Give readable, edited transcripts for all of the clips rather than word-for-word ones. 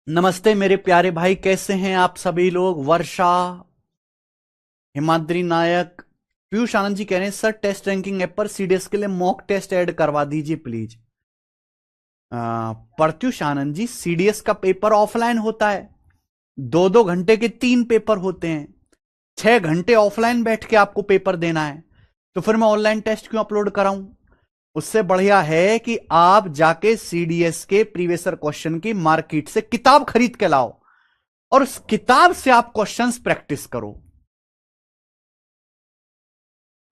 नमस्ते मेरे प्यारे भाई, कैसे हैं आप सभी लोग। वर्षा, हिमाद्री नायक, पीयूष आनंद जी कह रहे हैं सर टेस्ट रैंकिंग ऐप पर सीडीएस के लिए मॉक टेस्ट ऐड करवा दीजिए प्लीज। प्रत्युष आनंद जी, सीडीएस का पेपर ऑफलाइन होता है। 2-2 घंटे के 3 पेपर होते हैं। 6 घंटे ऑफलाइन बैठ के आपको पेपर देना है, तो फिर मैं ऑनलाइन टेस्ट क्यों अपलोड कराऊं। उससे बढ़िया है कि आप जाके सीडीएस के प्रीवियस क्वेश्चन की मार्केट से किताब खरीद के लाओ और उस किताब से आप क्वेश्चंस प्रैक्टिस करो।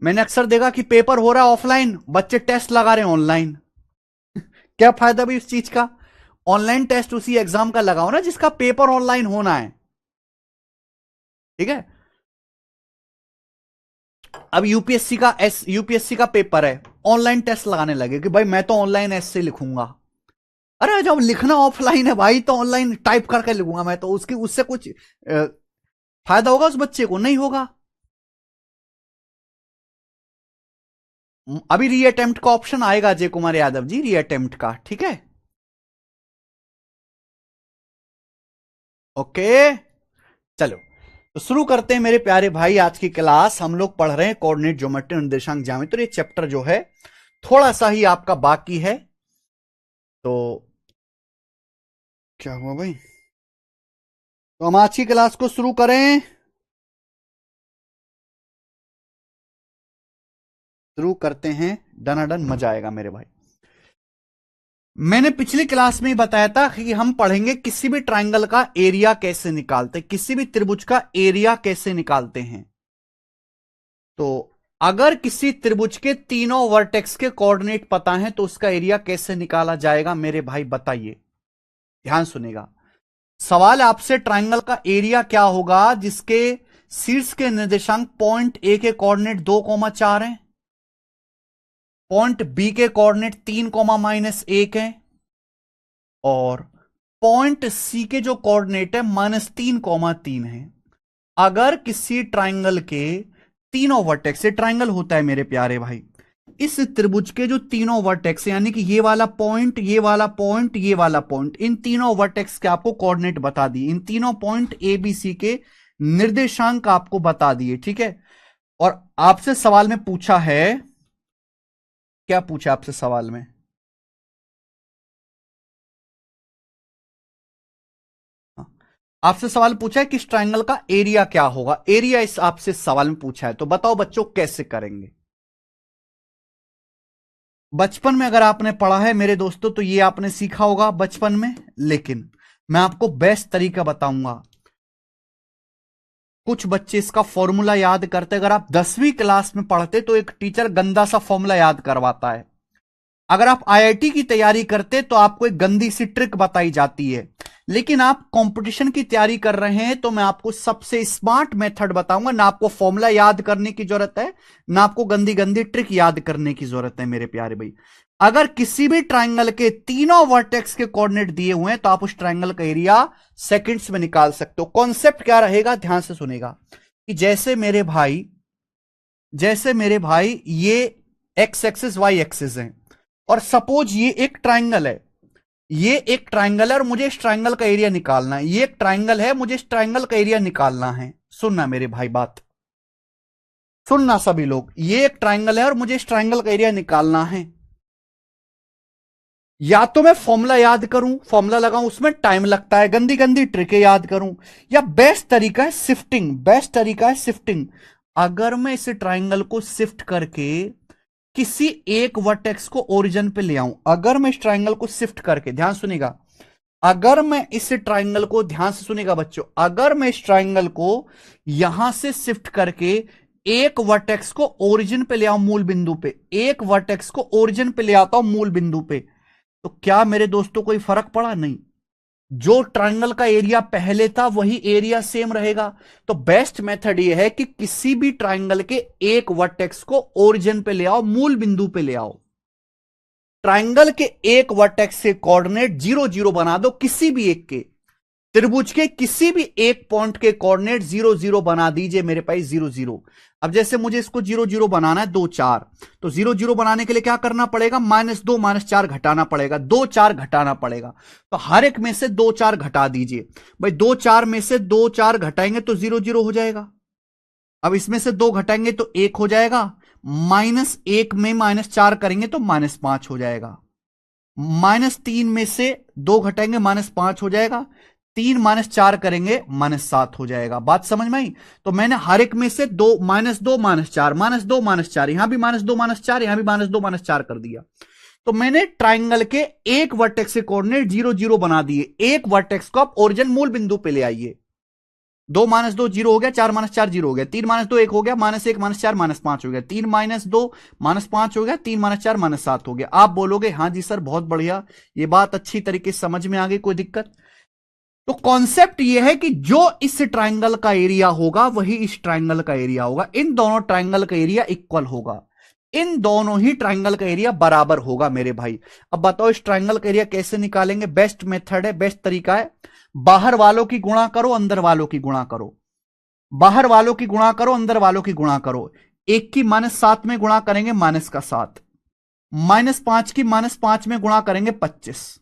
मैंने अक्सर देखा कि पेपर हो रहा है ऑफलाइन, बच्चे टेस्ट लगा रहे हैं ऑनलाइन। क्या फायदा भी इस चीज का। ऑनलाइन टेस्ट उसी एग्जाम का लगाओ ना जिसका पेपर ऑनलाइन होना है। ठीक है। अब यूपीएससी का पेपर है, ऑनलाइन टेस्ट लगाने लगे कि भाई मैं तो ऑनलाइन ऐसे लिखूंगा। अरे जब लिखना ऑफलाइन है भाई तो ऑनलाइन टाइप करके लिखूंगा मैं, तो उसकी उससे कुछ फायदा होगा उस बच्चे को? नहीं होगा। अभी रीअटेम्प्ट का ऑप्शन आएगा अजय कुमार यादव जी, रीअटेम्प्ट का। ठीक है, ओके। चलो तो शुरू करते हैं मेरे प्यारे भाई। आज की क्लास हम लोग पढ़ रहे हैं कोऑर्डिनेट ज्योमेट्री, निर्देशांक ज्यामिति। ये चैप्टर जो है थोड़ा सा ही आपका बाकी है। तो क्या हुआ भाई? तो हम आज की क्लास को शुरू करें। शुरू करते हैं, डनाडन मजा आएगा मेरे भाई। मैंने पिछली क्लास में ही बताया था कि हम पढ़ेंगे किसी भी ट्रायंगल का एरिया कैसे निकालते, किसी भी त्रिभुज का एरिया कैसे निकालते हैं। तो अगर किसी त्रिभुज के तीनों वर्टेक्स के कोऑर्डिनेट पता हैं तो उसका एरिया कैसे निकाला जाएगा मेरे भाई, बताइए। ध्यान सुनेगा। सवाल आपसे, ट्रायंगल का एरिया क्या होगा जिसके शीर्ष के निर्देशांक पॉइंट ए के कोऑर्डिनेट 2,4 हैं, पॉइंट बी के कोऑर्डिनेट 3,-1 है, और पॉइंट सी के जो कोऑर्डिनेट है -3,3 है। अगर किसी ट्रायंगल के तीनों वर्टेक्स, से ट्रायंगल होता है मेरे प्यारे भाई, इस त्रिभुज के जो तीनों वर्टेक्स यानी कि ये वाला पॉइंट, ये वाला पॉइंट, ये वाला पॉइंट, इन तीनों वर्टेक्स के आपको कोऑर्डिनेट बता दिए। इन तीनों पॉइंट ए बी सी के निर्देशांक आपको बता दिए। ठीक है। और आपसे सवाल में पूछा है, क्या पूछा आपसे सवाल में? हाँ, आपसे सवाल पूछा है कि इस ट्रायंगल का एरिया क्या होगा। एरिया इस आपसे सवाल में पूछा है, तो बताओ बच्चों कैसे करेंगे। बचपन में अगर आपने पढ़ा है मेरे दोस्तों तो ये आपने सीखा होगा बचपन में, लेकिन मैं आपको बेस्ट तरीका बताऊंगा। कुछ बच्चे इसका फॉर्मूला याद करते, अगर आप 10वीं क्लास में पढ़ते तो एक टीचर गंदा सा फॉर्मूला याद करवाता है। अगर आप आईआईटी की तैयारी करते तो आपको एक गंदी सी ट्रिक बताई जाती है। लेकिन आप कंपटीशन की तैयारी कर रहे हैं तो मैं आपको सबसे स्मार्ट मेथड बताऊंगा। ना आपको फॉर्मूला याद करने की जरूरत है, ना आपको गंदी गंदी ट्रिक याद करने की जरूरत है मेरे प्यारे भाई। अगर किसी भी ट्रायंगल के तीनों वर्टेक्स के कोऑर्डिनेट दिए हुए हैं तो आप उस ट्रायंगल का एरिया सेकंड्स में निकाल सकते हो। कॉन्सेप्ट क्या रहेगा, ध्यान से सुनेगा। कि जैसे मेरे भाई ये एक्स एक्सिस वाई एक्सिस है, और सपोज ये एक ट्रायंगल है, ये एक ट्रायंगल है और मुझे इस ट्रायंगल का एरिया निकालना है। ये एक ट्रायंगल है, मुझे इस ट्रायंगल का एरिया निकालना है। सुनना मेरे भाई, बात सुनना सभी लोग। ये एक ट्रायंगल है और मुझे इस ट्रायंगल का एरिया निकालना है। या तो मैं फॉर्मूला याद करूं, फॉर्मूला लगाऊं, उसमें टाइम लगता है, गंदी गंदी ट्रिकें याद करूं, या बेस्ट तरीका है शिफ्टिंग। बेस्ट तरीका है शिफ्टिंग। अगर मैं इस ट्रायंगल को शिफ्ट करके किसी एक वर्टेक्स को ओरिजिन पे ले आऊं, अगर मैं इस ट्रायंगल को शिफ्ट करके, ध्यान सुनेगा, अगर मैं इस ट्रायंगल को, ध्यान से सुनेगा बच्चों, अगर मैं इस ट्रायंगल को यहां से शिफ्ट करके एक वर्टेक्स को ओरिजिन पे ले आऊं, मूल बिंदु पे, एक वर्टेक्स को ओरिजिन पे ले आता हूं मूल बिंदु पे, तो क्या मेरे दोस्तों कोई फर्क पड़ा? नहीं। जो ट्रायंगल का एरिया पहले था वही एरिया सेम रहेगा। तो बेस्ट मेथड ये है कि किसी भी ट्रायंगल के एक वर्टेक्स को ओरिजिन पे ले आओ, मूल बिंदु पे ले आओ। ट्रायंगल के एक वर्टेक्स से कोऑर्डिनेट 0, 0 बना दो, किसी भी एक के, त्रिभुज के किसी भी एक पॉइंट के कोऑर्डिनेट 0, 0 बना दीजिए मेरे पास, 0, 0। अब जैसे मुझे इसको 0 0 बनाना है, 2 4, तो 0 0 बनाने के लिए क्या करना पड़ेगा, -2 -4 घटाना पड़ेगा, 2 4 घटाना पड़ेगा। तो हर एक में से 2 4 घटा दीजिए भाई। 2 4 में से 2 4 घटाएंगे तो 0 0 हो जाएगा। अब इसमें से 2 घटाएंगे तो 1 हो जाएगा। -1 में -4 करेंगे तो -5 हो जाएगा। -3 में से 2 घटाएंगे -5 हो जाएगा। 3 -4 करेंगे -7 हो जाएगा। बात समझ में आई? तो मैंने हर एक में से -2 -4 -2 -4, यहां भी -2 -4, यहां भी -2 -4 कर दिया। तो मैंने ट्राइंगल के एक वर्टेक्स के कोऑर्डिनेट 0 0 बना दिए। एक वर्टेक्स को आप ओरिजिन मूल बिंदु पे ले आइए। 2 -2 0 हो गया, 4 -4 0 हो गया, 3 -2 1 हो गया, -1 -4 -5 हो गया, 3 -2 -5 हो गया, 3 -4 -7 हो गया। आप बोलोगे हाँ जी सर बहुत बढ़िया, ये बात अच्छी तरीके से समझ में आ गई, कोई दिक्कत? तो कॉन्सेप्ट ये है कि जो इस ट्राइंगल का एरिया होगा वही इस ट्राइंगल का एरिया होगा। इन दोनों ट्राइंगल का एरिया इक्वल होगा, इन दोनों ही ट्राइंगल का एरिया बराबर होगा मेरे भाई। अब बताओ इस ट्राइंगल का एरिया कैसे निकालेंगे? बेस्ट मेथड है, बेस्ट तरीका है, बाहर वालों की गुणा करो, अंदर वालों की गुणा करो। बाहर वालों की गुणा करो, अंदर वालों की गुणा करो। 1 की -7 में गुणा करेंगे -7, -5 की -5 में गुणा करेंगे 25,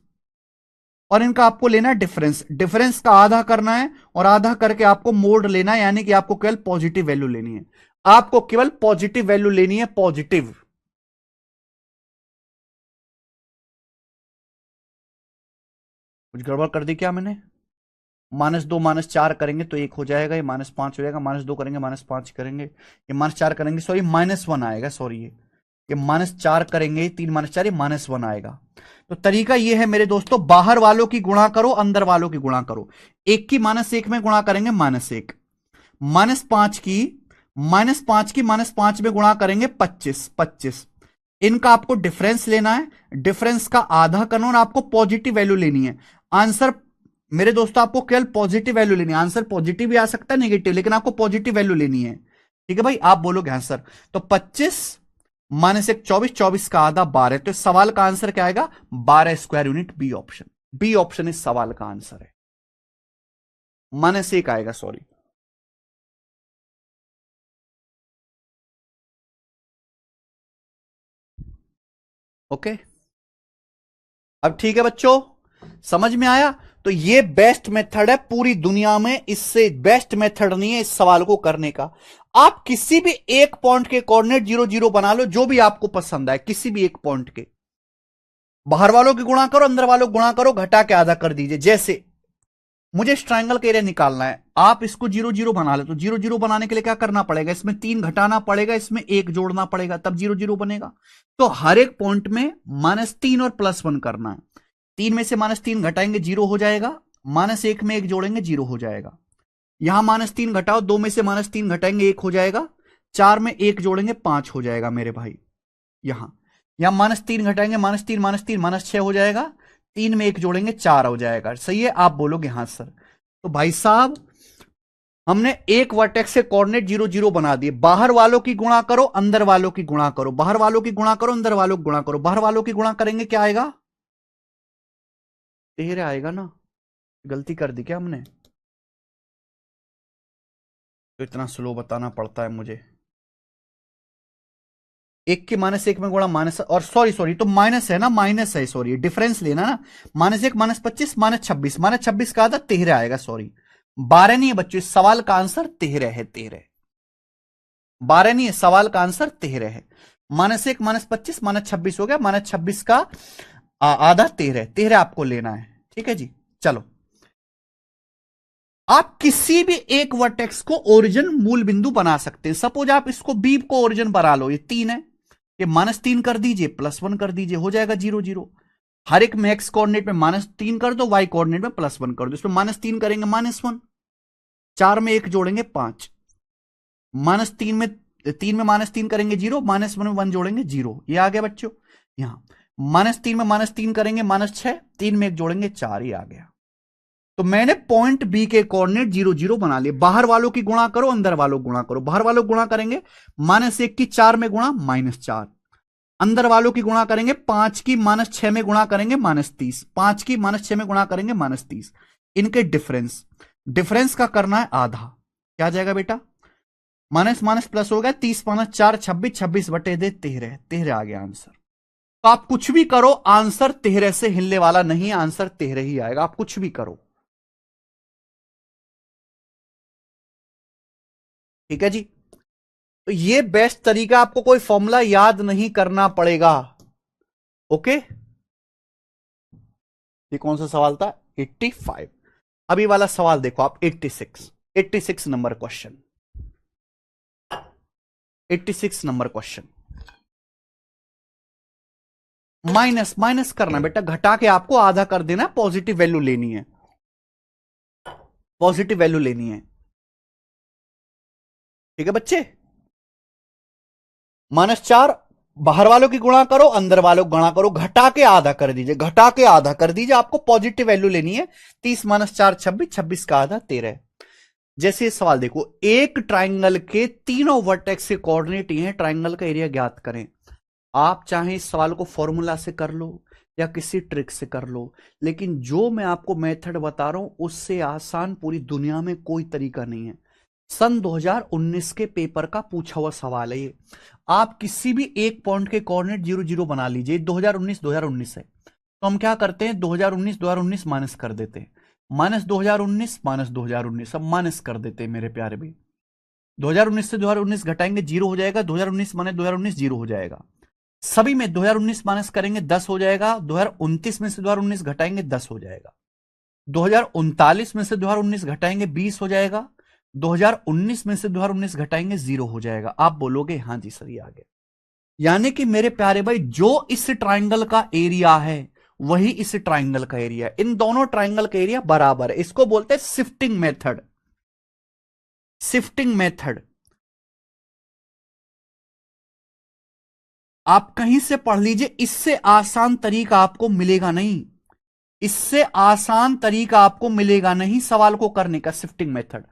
और इनका आपको लेना है डिफरेंस। डिफरेंस का आधा करना है और आधा करके आपको मोड लेना है, यानी कि आपको केवल पॉजिटिव वैल्यू लेनी है। आपको केवल पॉजिटिव वैल्यू लेनी है, पॉजिटिव। कुछ गड़बड़ कर दी क्या मैंने? -2 -4 करेंगे तो 1 हो जाएगा, ये -5 हो जाएगा। -2 करेंगे -5 करेंगे, ये -4 करेंगे, सॉरी -1 आएगा, सॉरी ये -4 करेंगे, 3 -4 ये -1 आएगा। तो तरीका ये है मेरे दोस्तों, बाहर वालों की गुणा करो, अंदर वालों की गुणा करो। 1 की -1 में गुणा करेंगे -1, -5 की -5 में गुणा करेंगे 25। इनका आपको डिफरेंस लेना है, डिफरेंस का आधा करना और आपको पॉजिटिव वैल्यू लेनी है। आंसर मेरे दोस्तों आपको केवल पॉजिटिव वैल्यू लेनी है। आंसर पॉजिटिव भी आ सकता है, नेगेटिव, लेकिन आपको पॉजिटिव वैल्यू लेनी है। ठीक है भाई, आप बोलोगे हाँ सर। तो 25 -1 24, 24 का आधा 12। तो इस सवाल का आंसर क्या आएगा? 12 square unit, B option. B option इस सवाल का आंसर है, -1 आएगा, सॉरी। ओके, अब ठीक है बच्चों, समझ में आया? तो ये बेस्ट मेथड है पूरी दुनिया में, इससे बेस्ट मेथड नहीं है इस सवाल को करने का। आप किसी भी एक पॉइंट के कोऑर्डिनेट 0 0 बना लो, जो भी आपको पसंद आए, किसी भी एक पॉइंट के। बाहर वालों की गुणा करो, अंदर वालों की गुणा करो, घटा के आधा कर दीजिए। जैसे मुझे इस ट्राइंगल का एरिया निकालना है, आप इसको 0 0 बना लो। तो 0 0 बनाने के लिए क्या करना पड़ेगा? इसमें 3 घटाना पड़ेगा, इसमें 1 जोड़ना पड़ेगा, तब 0 0 बनेगा। तो हर एक पॉइंट में -3 और +1 करना है। 3 में से -3 घटाएंगे 0 हो जाएगा, -1 में 1 जोड़ेंगे 0 हो जाएगा। यहां -3 घटाओ, 2 में से -3 घटाएंगे 1 हो जाएगा, 4 में 1 जोड़ेंगे 5 हो जाएगा मेरे भाई। यहां -3 घटाएंगे, -3 -3 -6 हो जाएगा, 3 में 1 जोड़ेंगे 4 हो जाएगा। सही है? आप बोलोगे हाँ सर। तो भाई साहब हमने एक वर्टेक्स से कोऑर्डिनेट 0 0 बना दिए। बाहर वालों की गुणा करो, अंदर वालों की गुणा करो, बाहर वालों की गुणा करो, अंदर वालों की गुणा करो। बाहर वालों की गुणा करेंगे क्या आएगा? 13 आएगा ना? गलती कर दी क्या हमने? तो इतना स्लो बताना पड़ता है मुझे। 1 की -1 में गुणा माइनस, और सॉरी तो माइनस है ना, माइनस है, सॉरी डिफरेंस लेना ना। -1 -25 -26, -26 का आधा 13 आएगा, सॉरी 12 नहीं है बच्चों, इस सवाल का आंसर 13 है, 13। 12 नहीं है, सवाल का आंसर 13 है। -1 -25 -26 हो गया, -26 का आधा 13, 13 आपको लेना है। ठीक है जी, चलो। आप किसी भी एक वर्टेक्स को ओरिजिन मूल बिंदु बना सकते हैं। सपोज आप इसको बी को ओरिजिन बना लो, ये 3 है, ये -3 कर दीजिए, +1 कर दीजिए, हो जाएगा 0 0। हर एक में एक्स कोऑर्डिनेट में -3 कर दो, वाई कोऑर्डिनेट में +1 कर दो। इसमें -3 करेंगे -1, 4 में 1 जोड़ेंगे 5, -3 में 3 करेंगे 0, -1 में 1 जोड़ेंगे 0, ये आ गया बच्चों। यहां -3 में -3 करेंगे -6, 3 में 1 जोड़ेंगे 4, ये आ गया। तो मैंने पॉइंट बी के कोऑर्डिनेट 0 0 बना लिए। बाहर वालों की गुणा करो, अंदर वालों गुणा करो। बाहर वालों गुणा करेंगे -1 की 4 में गुणा -4, अंदर वालों की गुणा करेंगे 5 की -6 में गुणा करेंगे -30, 5 की -6 में गुणा करेंगे -30। इनके डिफरेंस, डिफरेंस का करना है आधा, क्या आ जाएगा बेटा? माइनस माइनस प्लस हो गया, 30 माइनस 4 26, 26 बटे दे 13, 13 आ गया आंसर। तो आप कुछ भी करो, आंसर 13 से हिलने वाला नहीं, आंसर 13 ही आएगा, आप कुछ भी करो। ठीक है जी। तो ये बेस्ट तरीका, आपको कोई फॉर्मूला याद नहीं करना पड़ेगा। ओके, ये कौन सा सवाल था? 85। अभी वाला सवाल देखो आप, 86, 86 number question, 86 number question. Minus minus करना बेटा, घटा के आपको आधा कर देना, पॉजिटिव वैल्यू लेनी है, पॉजिटिव वैल्यू लेनी है। ठीक है बच्चे, -4 बाहर वालों की गुणा करो, अंदर वालों की गुणा करो, घटा के आधा कर दीजिए, घटा के आधा कर दीजिए, आपको पॉजिटिव वैल्यू लेनी है। 30 - 4 26, 26 का आधा 13। जैसे ये सवाल देखो, एक ट्राइंगल के तीनों वर्टेक्स के कोऑर्डिनेट ये हैं, ट्राइंगल का एरिया ज्ञात करें। आप चाहे इस सवाल को फॉर्मूला से कर लो या किसी ट्रिक से कर लो, लेकिन जो मैं आपको मेथड बता रहा हूं उससे आसान पूरी दुनिया में कोई तरीका नहीं है। सन 2019 के पेपर का पूछा हुआ सवाल है ये। आप किसी भी एक पॉइंट के कोऑर्डिनेट 0 0 बना लीजिए। 2019 है, तो हम क्या करते हैं, 2019 माइनस कर देते हैं, -2019 सब माइनस कर देते हैं मेरे प्यारे भाई। 2019 से 2019 घटाएंगे 0 हो जाएगा, 2019 माइनस 2019 0 हो जाएगा। सभी में 2019 माइनस करेंगे 10 हो जाएगा, 2029 में से 2019 घटाएंगे 10 हो जाएगा, 2039 में से 2019 घटाएंगे 20 हो जाएगा, 2019 में से 2019 घटाएंगे 0 हो जाएगा। आप बोलोगे हाँ जी सर ये आ गया। यानी कि मेरे प्यारे भाई, जो इस ट्राइंगल का एरिया है वही इस ट्राइंगल का एरिया है, इन दोनों ट्राइंगल का एरिया बराबर है। इसको बोलते हैं शिफ्टिंग मेथड, शिफ्टिंग मेथड। आप कहीं से पढ़ लीजिए, इससे आसान तरीका आपको मिलेगा नहीं, इससे आसान तरीका आपको मिलेगा नहीं सवाल को करने का। शिफ्टिंग मेथड,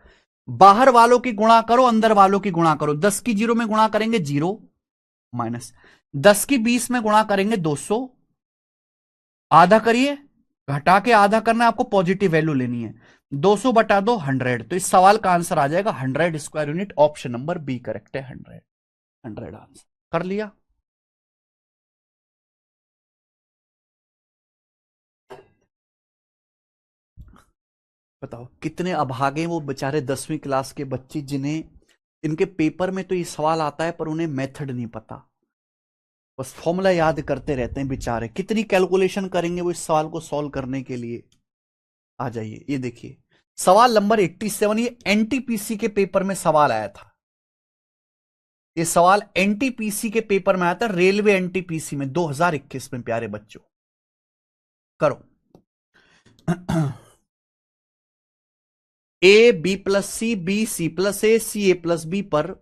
बाहर वालों की गुणा करो, अंदर वालों की गुणा करो। 10 की 0 में गुणा करेंगे 0 माइनस, 10 की 20 में गुणा करेंगे 200, आधा करिए, घटा के आधा करना, आपको पॉजिटिव वैल्यू लेनी है। 200 बटा 2 100, तो इस सवाल का आंसर आ जाएगा 100 square unit. Option number B correct है, 100, 100 आंसर कर लिया। बताओ कितने अभागे वो बेचारे 10वीं क्लास के बच्चे, जिन्हें इनके पेपर में तो ये सवाल आता है पर उन्हें मेथड नहीं पता, बस फॉर्मूला याद करते रहते हैं बेचारे। कितनी कैलकुलेशन करेंगे वो इस सवाल को सॉल्व करने के लिए। आ जाइए, ये देखिए सवाल नंबर 87, ये एनटीपीसी के पेपर में सवाल आया था। ये सवाल एनटीपीसी के पेपर में आया था, रेलवे एनटीपीसी में 2021 में। प्यारे बच्चों करो। A B plus C, B C plus A, C A plus B पर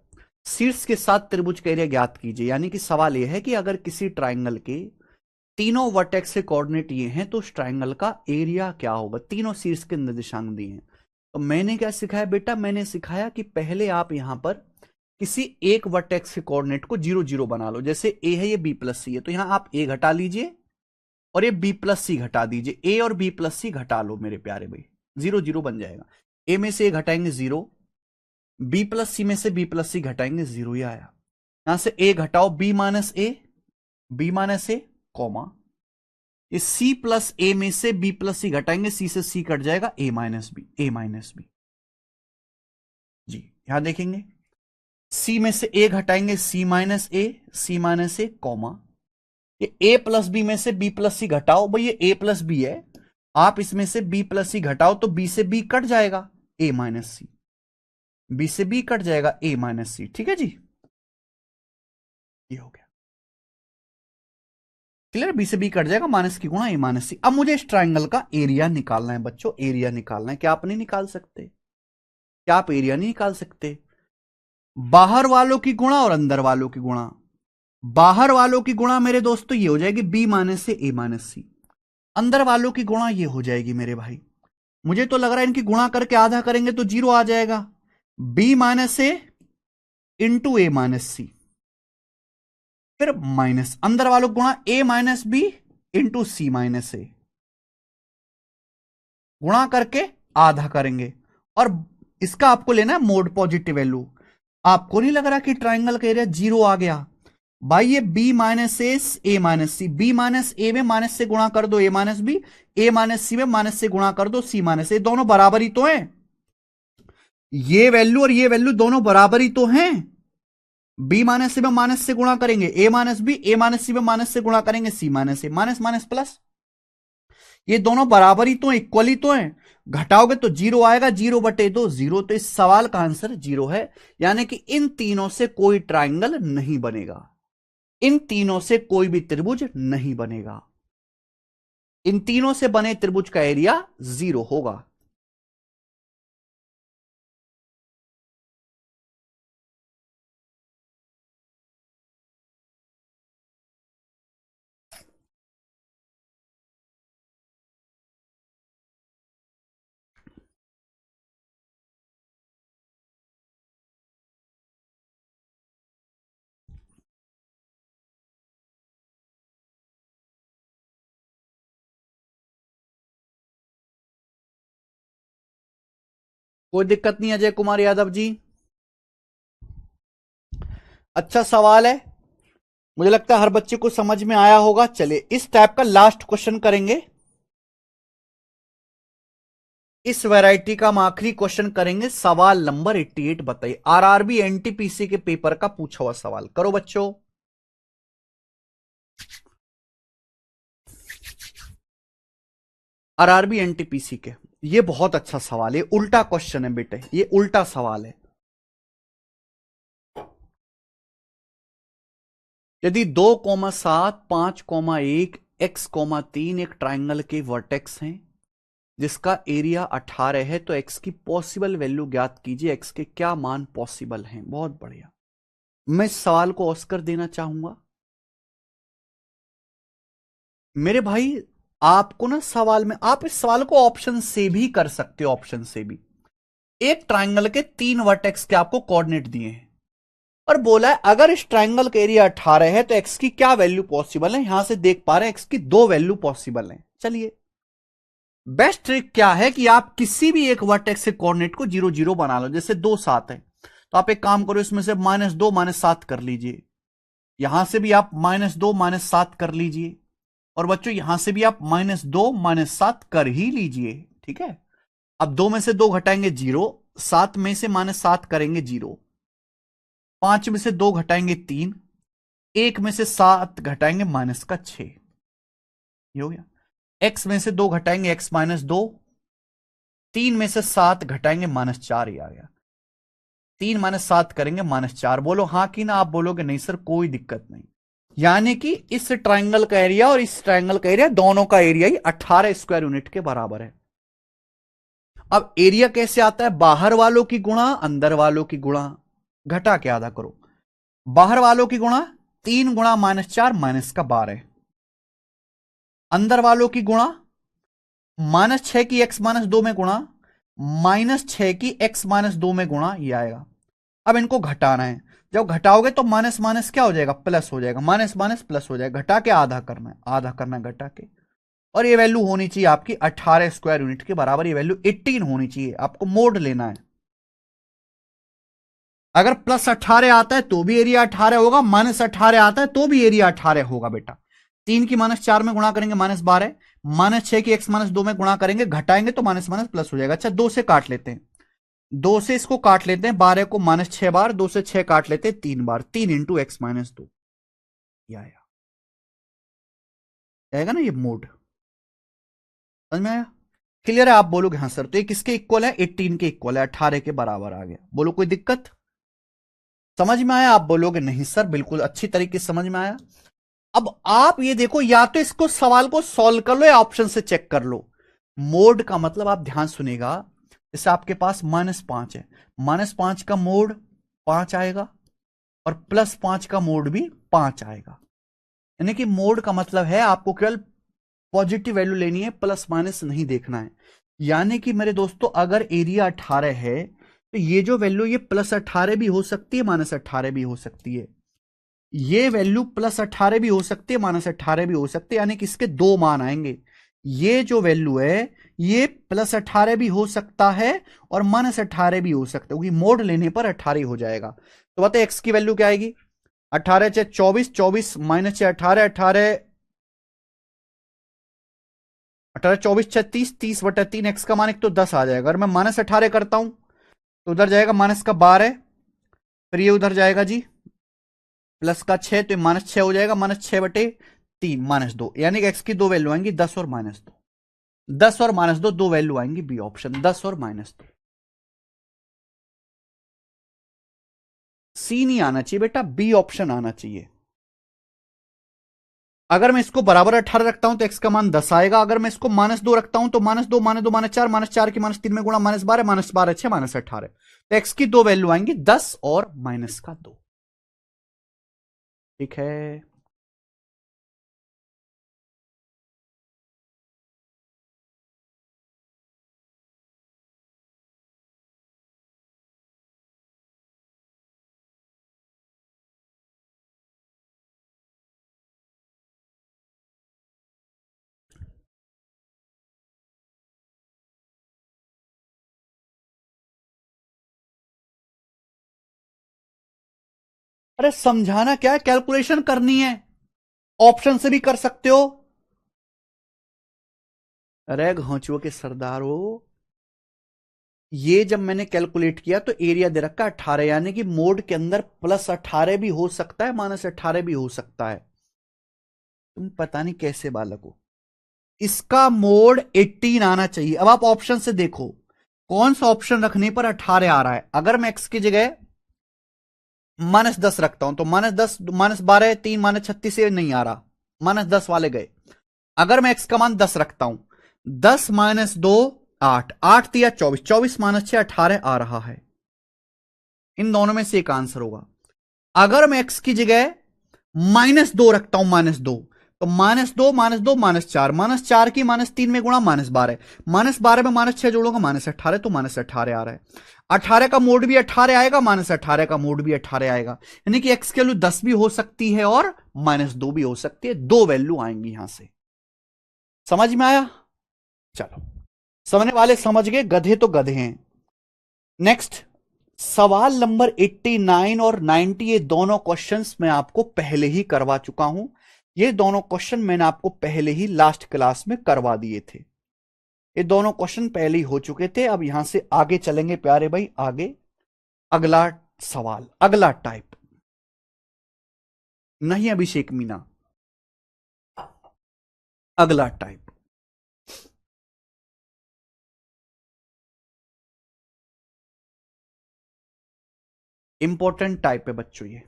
शीर्ष के साथ त्रिभुज का एरिया ज्ञात कीजिए। यानी कि सवाल यह है कि अगर किसी ट्राइंगल के तीनों वर्टेक्स के कोऑर्डिनेट ये हैं तो उस ट्राइंगल का एरिया क्या होगा। तीनों शीर्ष के निर्देशांक दिए हैं। तो मैंने क्या सिखाया बेटा, मैंने सिखाया कि पहले आप यहां पर किसी एक वर्टेक्स के कोऑर्डिनेट को 0 0 बना लो। जैसे ए है, ये बी प्लस सी है, तो यहां आप ए घटा लीजिए और ये बी प्लस सी घटा दीजिए। ए और बी प्लस सी घटा लो मेरे प्यारे भाई, 0 0 बन जाएगा। ए में से ए घटाएंगे 0, बी प्लस सी में से बी प्लस सी घटाएंगे 0 ही आया। यहां से ए घटाओ, बी माइनस ए, बी माइनस ए कॉमा, ये सी प्लस ए में से बी प्लस सी घटाएंगे, सी से सी कट जाएगा, ए माइनस बी, ए माइनस बी जी। यहां देखेंगे सी में से ए घटाएंगे, सी माइनस ए, सी माइनस ए कॉमा, ये ए प्लस बी में से बी प्लस सी घटाओ, भाई ये ए प्लस बी है, आप इसमें से बी प्लस सी घटाओ तो बी से बी कट जाएगा, ए माइनस सी, बी से बी कट जाएगा, ए माइनस सी। ठीक है जी, ये हो गया क्लियर। बी से बी कट जाएगा, माइनस की गुणा ए माइनस सी। अब मुझे इस ट्राइंगल का एरिया निकालना है बच्चों, एरिया निकालना है। क्या आप नहीं निकाल सकते? क्या आप एरिया नहीं निकाल सकते? बाहर वालों की गुणा और अंदर वालों की गुणा। बाहर वालों की गुणा मेरे दोस्तों ये हो जाएगी बी माइनस से ए माइनस सी, अंदर वालों की गुणा ये हो जाएगी मेरे भाई। मुझे तो लग रहा है इनकी गुणा करके आधा करेंगे तो 0 आ जाएगा, बी माइनस ए इंटू ए माइनस सी, फिर माइनस अंदर वालों की गुणा ए माइनस बी इंटू सी माइनस ए, गुणा करके आधा करेंगे और इसका आपको लेना है मोड, पॉजिटिव वैल्यू। आपको नहीं लग रहा कि ट्राइंगल का एरिया 0 आ गया? भाई ये b माइनस ए माइनस सी, बी माइनस ए में माइनस से गुणा कर दो ए माइनस बी, ए माइनस सी में माइनस से गुणा कर दो सी माइनस ए, दोनों बराबर ही तो हैं। ये वैल्यू और ये वैल्यू दोनों बराबर ही तो हैं। बी माइनस सी में माइनस से गुणा करेंगे ए माइनस बी, ए माइनस सी में माइनस से गुणा करेंगे सी माइनस ए, माइनस माइनस प्लस, ये दोनों बराबर ही तो, इक्वल ही तो हैं। घटाओगे तो 0 आएगा, 0/2 0, तो इस सवाल का आंसर 0 है। यानी कि इन तीनों से कोई ट्राइंगल नहीं बनेगा, इन तीनों से कोई भी त्रिभुज नहीं बनेगा, इन तीनों से बने त्रिभुज का एरिया 0 होगा। कोई दिक्कत नहीं अजय कुमार यादव जी, अच्छा सवाल है, मुझे लगता है हर बच्चे को समझ में आया होगा। चलिए इस टाइप का लास्ट क्वेश्चन करेंगे, इस वैरायटी का हम आखिरी क्वेश्चन करेंगे। सवाल नंबर 88 बताइए, आरआरबी एनटीपीसी के पेपर का पूछा हुआ सवाल, करो बच्चों। आरआरबी एनटीपीसी के, ये बहुत अच्छा सवाल है, उल्टा क्वेश्चन है बेटे, ये उल्टा सवाल है। यदि 2,7 5,1 x,3 एक ट्राइंगल के वर्टेक्स हैं जिसका एरिया 18 है, तो x की पॉसिबल वैल्यू ज्ञात कीजिए, x के क्या मान पॉसिबल हैं। बहुत बढ़िया, मैं इस सवाल को ऑस्कर देना चाहूंगा। मेरे भाई आपको ना सवाल में, आप इस सवाल को ऑप्शन से भी कर सकते हो, ऑप्शन से भी। एक ट्राइंगल के 3 वर्टेक्स के आपको कोऑर्डिनेट दिए हैं और बोला है अगर इस ट्राइंगल का एरिया 18 है तो x की क्या वैल्यू पॉसिबल है। यहां से देख पा रहे हैं x की 2 वैल्यू पॉसिबल है। चलिए बेस्ट ट्रिक क्या है कि आप किसी भी एक वर्टेक्स के कोऑर्डिनेट को 0 0 बना लो। जैसे 2 7 है तो आप एक काम करो, इसमें से -2 -7 कर लीजिए, यहां से भी आप -2 -7 कर लीजिए, और बच्चों यहां से भी आप -2 -7 कर ही लीजिए। ठीक है, अब 2 में से 2 घटाएंगे 0, 7 में से -7 करेंगे 0, 5 में से 2 घटाएंगे 3, 1 में से 7 घटाएंगे -6, ये हो गया। x में से 2 घटाएंगे x -2, 3 में से 7 घटाएंगे -4, ये आ गया। 3 -7 करेंगे -4। बोलो हाँ कि ना, आप बोलोगे नहीं सर कोई दिक्कत नहीं। यानी कि इस ट्राइंगल का एरिया और इस ट्राइंगल का एरिया, दोनों का एरिया ही 18 स्क्वायर यूनिट के बराबर है। अब एरिया कैसे आता है? बाहर वालों की गुणा अंदर वालों की गुणा, घटा के आधा करो। बाहर वालों की गुणा 3 गुणा -4 -12, अंदर वालों की गुणा -6 की x -2 में गुणा -6 की x -2 में गुणा, ये आएगा। अब इनको घटाना है, जब घटाओगे तो माइनस माइनस क्या हो जाएगा? प्लस हो जाएगा, माइनस माइनस प्लस हो जाएगा। घटा के आधा करना है, आधा करना है घटा के, और ये वैल्यू होनी चाहिए आपकी 18 स्क्वायर यूनिट के बराबर, ये वैल्यू 18 होनी चाहिए। आपको मोड लेना है, अगर +18 आता है तो भी एरिया 18 होगा, -18 आता है तो भी एरिया 18 होगा बेटा। 3 की -4 में गुणा करेंगे -12, -6 की x -2 में गुणा करेंगे, घटाएंगे तो माइनस माइनस प्लस हो जाएगा। अच्छा 2 से काट लेते हैं, 2 से इसको काट लेते हैं, 12 को -6 बार, 2 से 6 काट लेते हैं 3 बार, 3 इंटू x -2, ये आएगा ना ये मोड। समझ में आया? क्लियर है? आप बोलोगे हाँ सर, तो ये किसके इक्वल है? 18 के इक्वल है, 18 के बराबर आ गया। बोलो कोई दिक्कत? समझ में आया? आप बोलोगे नहीं सर बिल्कुल अच्छी तरीके से समझ में आया। अब आप ये देखो, या तो इसको सवाल को सॉल्व कर लो या ऑप्शन से चेक कर लो। मोड का मतलब आप ध्यान सुनेगा, जैसे आपके पास -5 है, -5 का मोड 5 आएगा और +5 का मोड भी 5 आएगा। यानी कि मोड का मतलब है आपको केवल पॉजिटिव वैल्यू लेनी है, प्लस माइनस नहीं देखना है। यानी कि मेरे दोस्तों अगर एरिया 18 है तो ये जो वैल्यू, ये +18 भी हो सकती है, -18 भी हो सकती है, ये वैल्यू +18 भी हो सकती है, -18 भी हो सकती है। यानी कि इसके 2 मान आएंगे, ये जो वैल्यू है ये +18 भी हो सकता है और -18 भी हो सकता है, क्योंकि मोड लेने पर 18 हो जाएगा। तो बताए एक्स की वैल्यू क्या आएगी? 18 × 24, 24 माइनस 18, 18 18 24 × 30, 30/3, एक्स का मान एक तो 10 आ जाएगा। अगर मैं -18 करता हूं तो उधर जाएगा -12, फिर ये उधर जाएगा जी +6, तो -6 हो जाएगा, -6/3 -2, यानी कि एक्स की दो वैल्यू आएंगी 10 और -2। 10 और -2 दो वैल्यू आएंगी बी ऑप्शन, 10 और -2। सी नहीं आना चाहिए बेटा, बी ऑप्शन आना चाहिए। अगर मैं इसको बराबर 18 रखता हूं तो एक्स का मान 10 आएगा। अगर मैं इसको -2 रखता हूं तो -2 -2 -4, -4 की -3 में गुणा -12, -12 6 -18, तो एक्स की दो वैल्यू आएंगी 10 और -2। ठीक है। अरे समझाना क्या है, कैलकुलेशन करनी है, ऑप्शन से भी कर सकते हो। अरे घोंचुओं के सरदारो, ये जब मैंने कैलकुलेट किया तो एरिया दे रखा 18, यानी कि मोड के अंदर +18 भी हो सकता है, -18 भी हो सकता है। तुम पता नहीं कैसे बालक हो। इसका मोड 18 आना चाहिए। अब आप ऑप्शन से देखो कौन सा ऑप्शन रखने पर 18 आ रहा है। अगर मैं एक्स की जगह -10 रखता हूं तो -10, -12, 3, -36 से नहीं आ रहा, -10 वाले गए। अगर मैं एक्स का मान 10 रखता हूं, 10 -2 8, 8 दिया 24, 24 -6 18 आ रहा है। इन दोनों में से एक आंसर होगा। अगर मैं एक्स की जगह -2 रखता हूं, -2, तो -2 -2 -4, -4 की -3 में गुणा -12, -12 में -6 जोड़ूंगा -18, तो -18 आ रहा है। 18 का मोड भी 18 आएगा, -18 का मोड भी 18 आएगा, यानी कि एक्स की वैल्यू 10 भी हो सकती है और -2 भी हो सकती है। दो वैल्यू आएंगी यहां से। समझ में आया? चलो, समझने वाले समझ गए, गधे तो गधे हैं। नेक्स्ट सवाल नंबर 89 और 90, ये दोनों क्वेश्चंस मैं आपको पहले ही करवा चुका हूं। ये दोनों क्वेश्चन मैंने आपको पहले ही लास्ट क्लास में करवा दिए थे। ये दोनों क्वेश्चन पहले ही हो चुके थे। अब यहां से आगे चलेंगे प्यारे भाई, आगे अगला सवाल, अगला टाइप। नहीं अभिषेक मीना, अगला टाइप। इंपॉर्टेंट टाइप है बच्चों ये।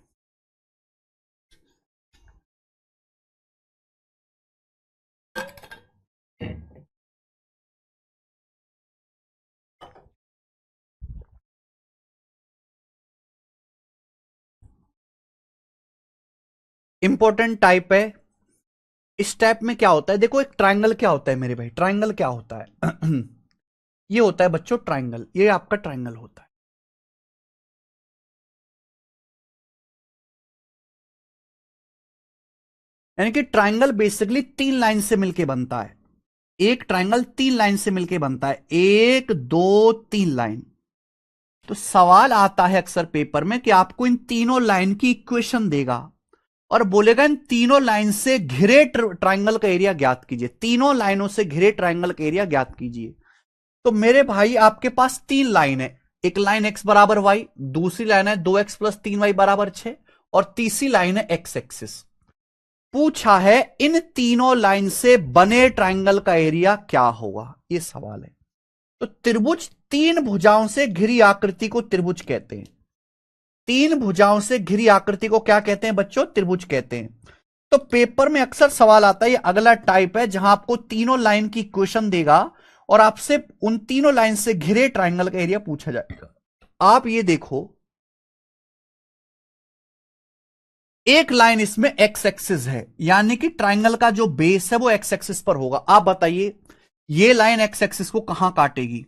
इंपॉर्टेंट टाइप है। इस टाइप में क्या होता है, देखो एक ट्राइंगल क्या होता है मेरे भाई, ट्राइंगल क्या होता है ये होता है बच्चों ट्राइंगल, ये आपका ट्राइंगल होता है। यानी कि ट्राइंगल बेसिकली 3 लाइन से मिलके बनता है। एक ट्राइंगल 3 लाइन से मिलके बनता है, 1 2 3 लाइन। तो सवाल आता है अक्सर पेपर में कि आपको इन तीनों लाइन की इक्वेशन देगा और बोलेगा इन तीनों लाइन से घिरे ट्राइंगल का एरिया ज्ञात कीजिए, तीनों लाइनों से घिरे ट्राइंगल का एरिया ज्ञात कीजिए। तो मेरे भाई आपके पास 3 लाइन है, एक लाइन x बराबर y, दूसरी लाइन है 2x + 3y = 6, और तीसरी लाइन है x एक्सिस। पूछा है इन तीनों लाइन से बने ट्राइंगल का एरिया क्या होगा, यह सवाल है। तो त्रिभुज, तीन भुजाओं से घिरी आकृति को त्रिभुज कहते हैं। तीन भुजाओं से घिरी आकृति को क्या कहते हैं बच्चों? त्रिभुज कहते हैं। तो पेपर में अक्सर सवाल आता है, ये अगला टाइप है जहां आपको तीनों लाइन की इक्वेशन देगा और आपसे उन तीनों लाइन से घिरे ट्राइंगल का एरिया पूछा जाएगा। आप ये देखो, एक लाइन इसमें एक्स एक्सिस है, यानी कि ट्राइंगल का जो बेस है वो एक्स एक्सिस पर होगा। आप बताइए ये लाइन एक्स एक्सिस को कहां काटेगी?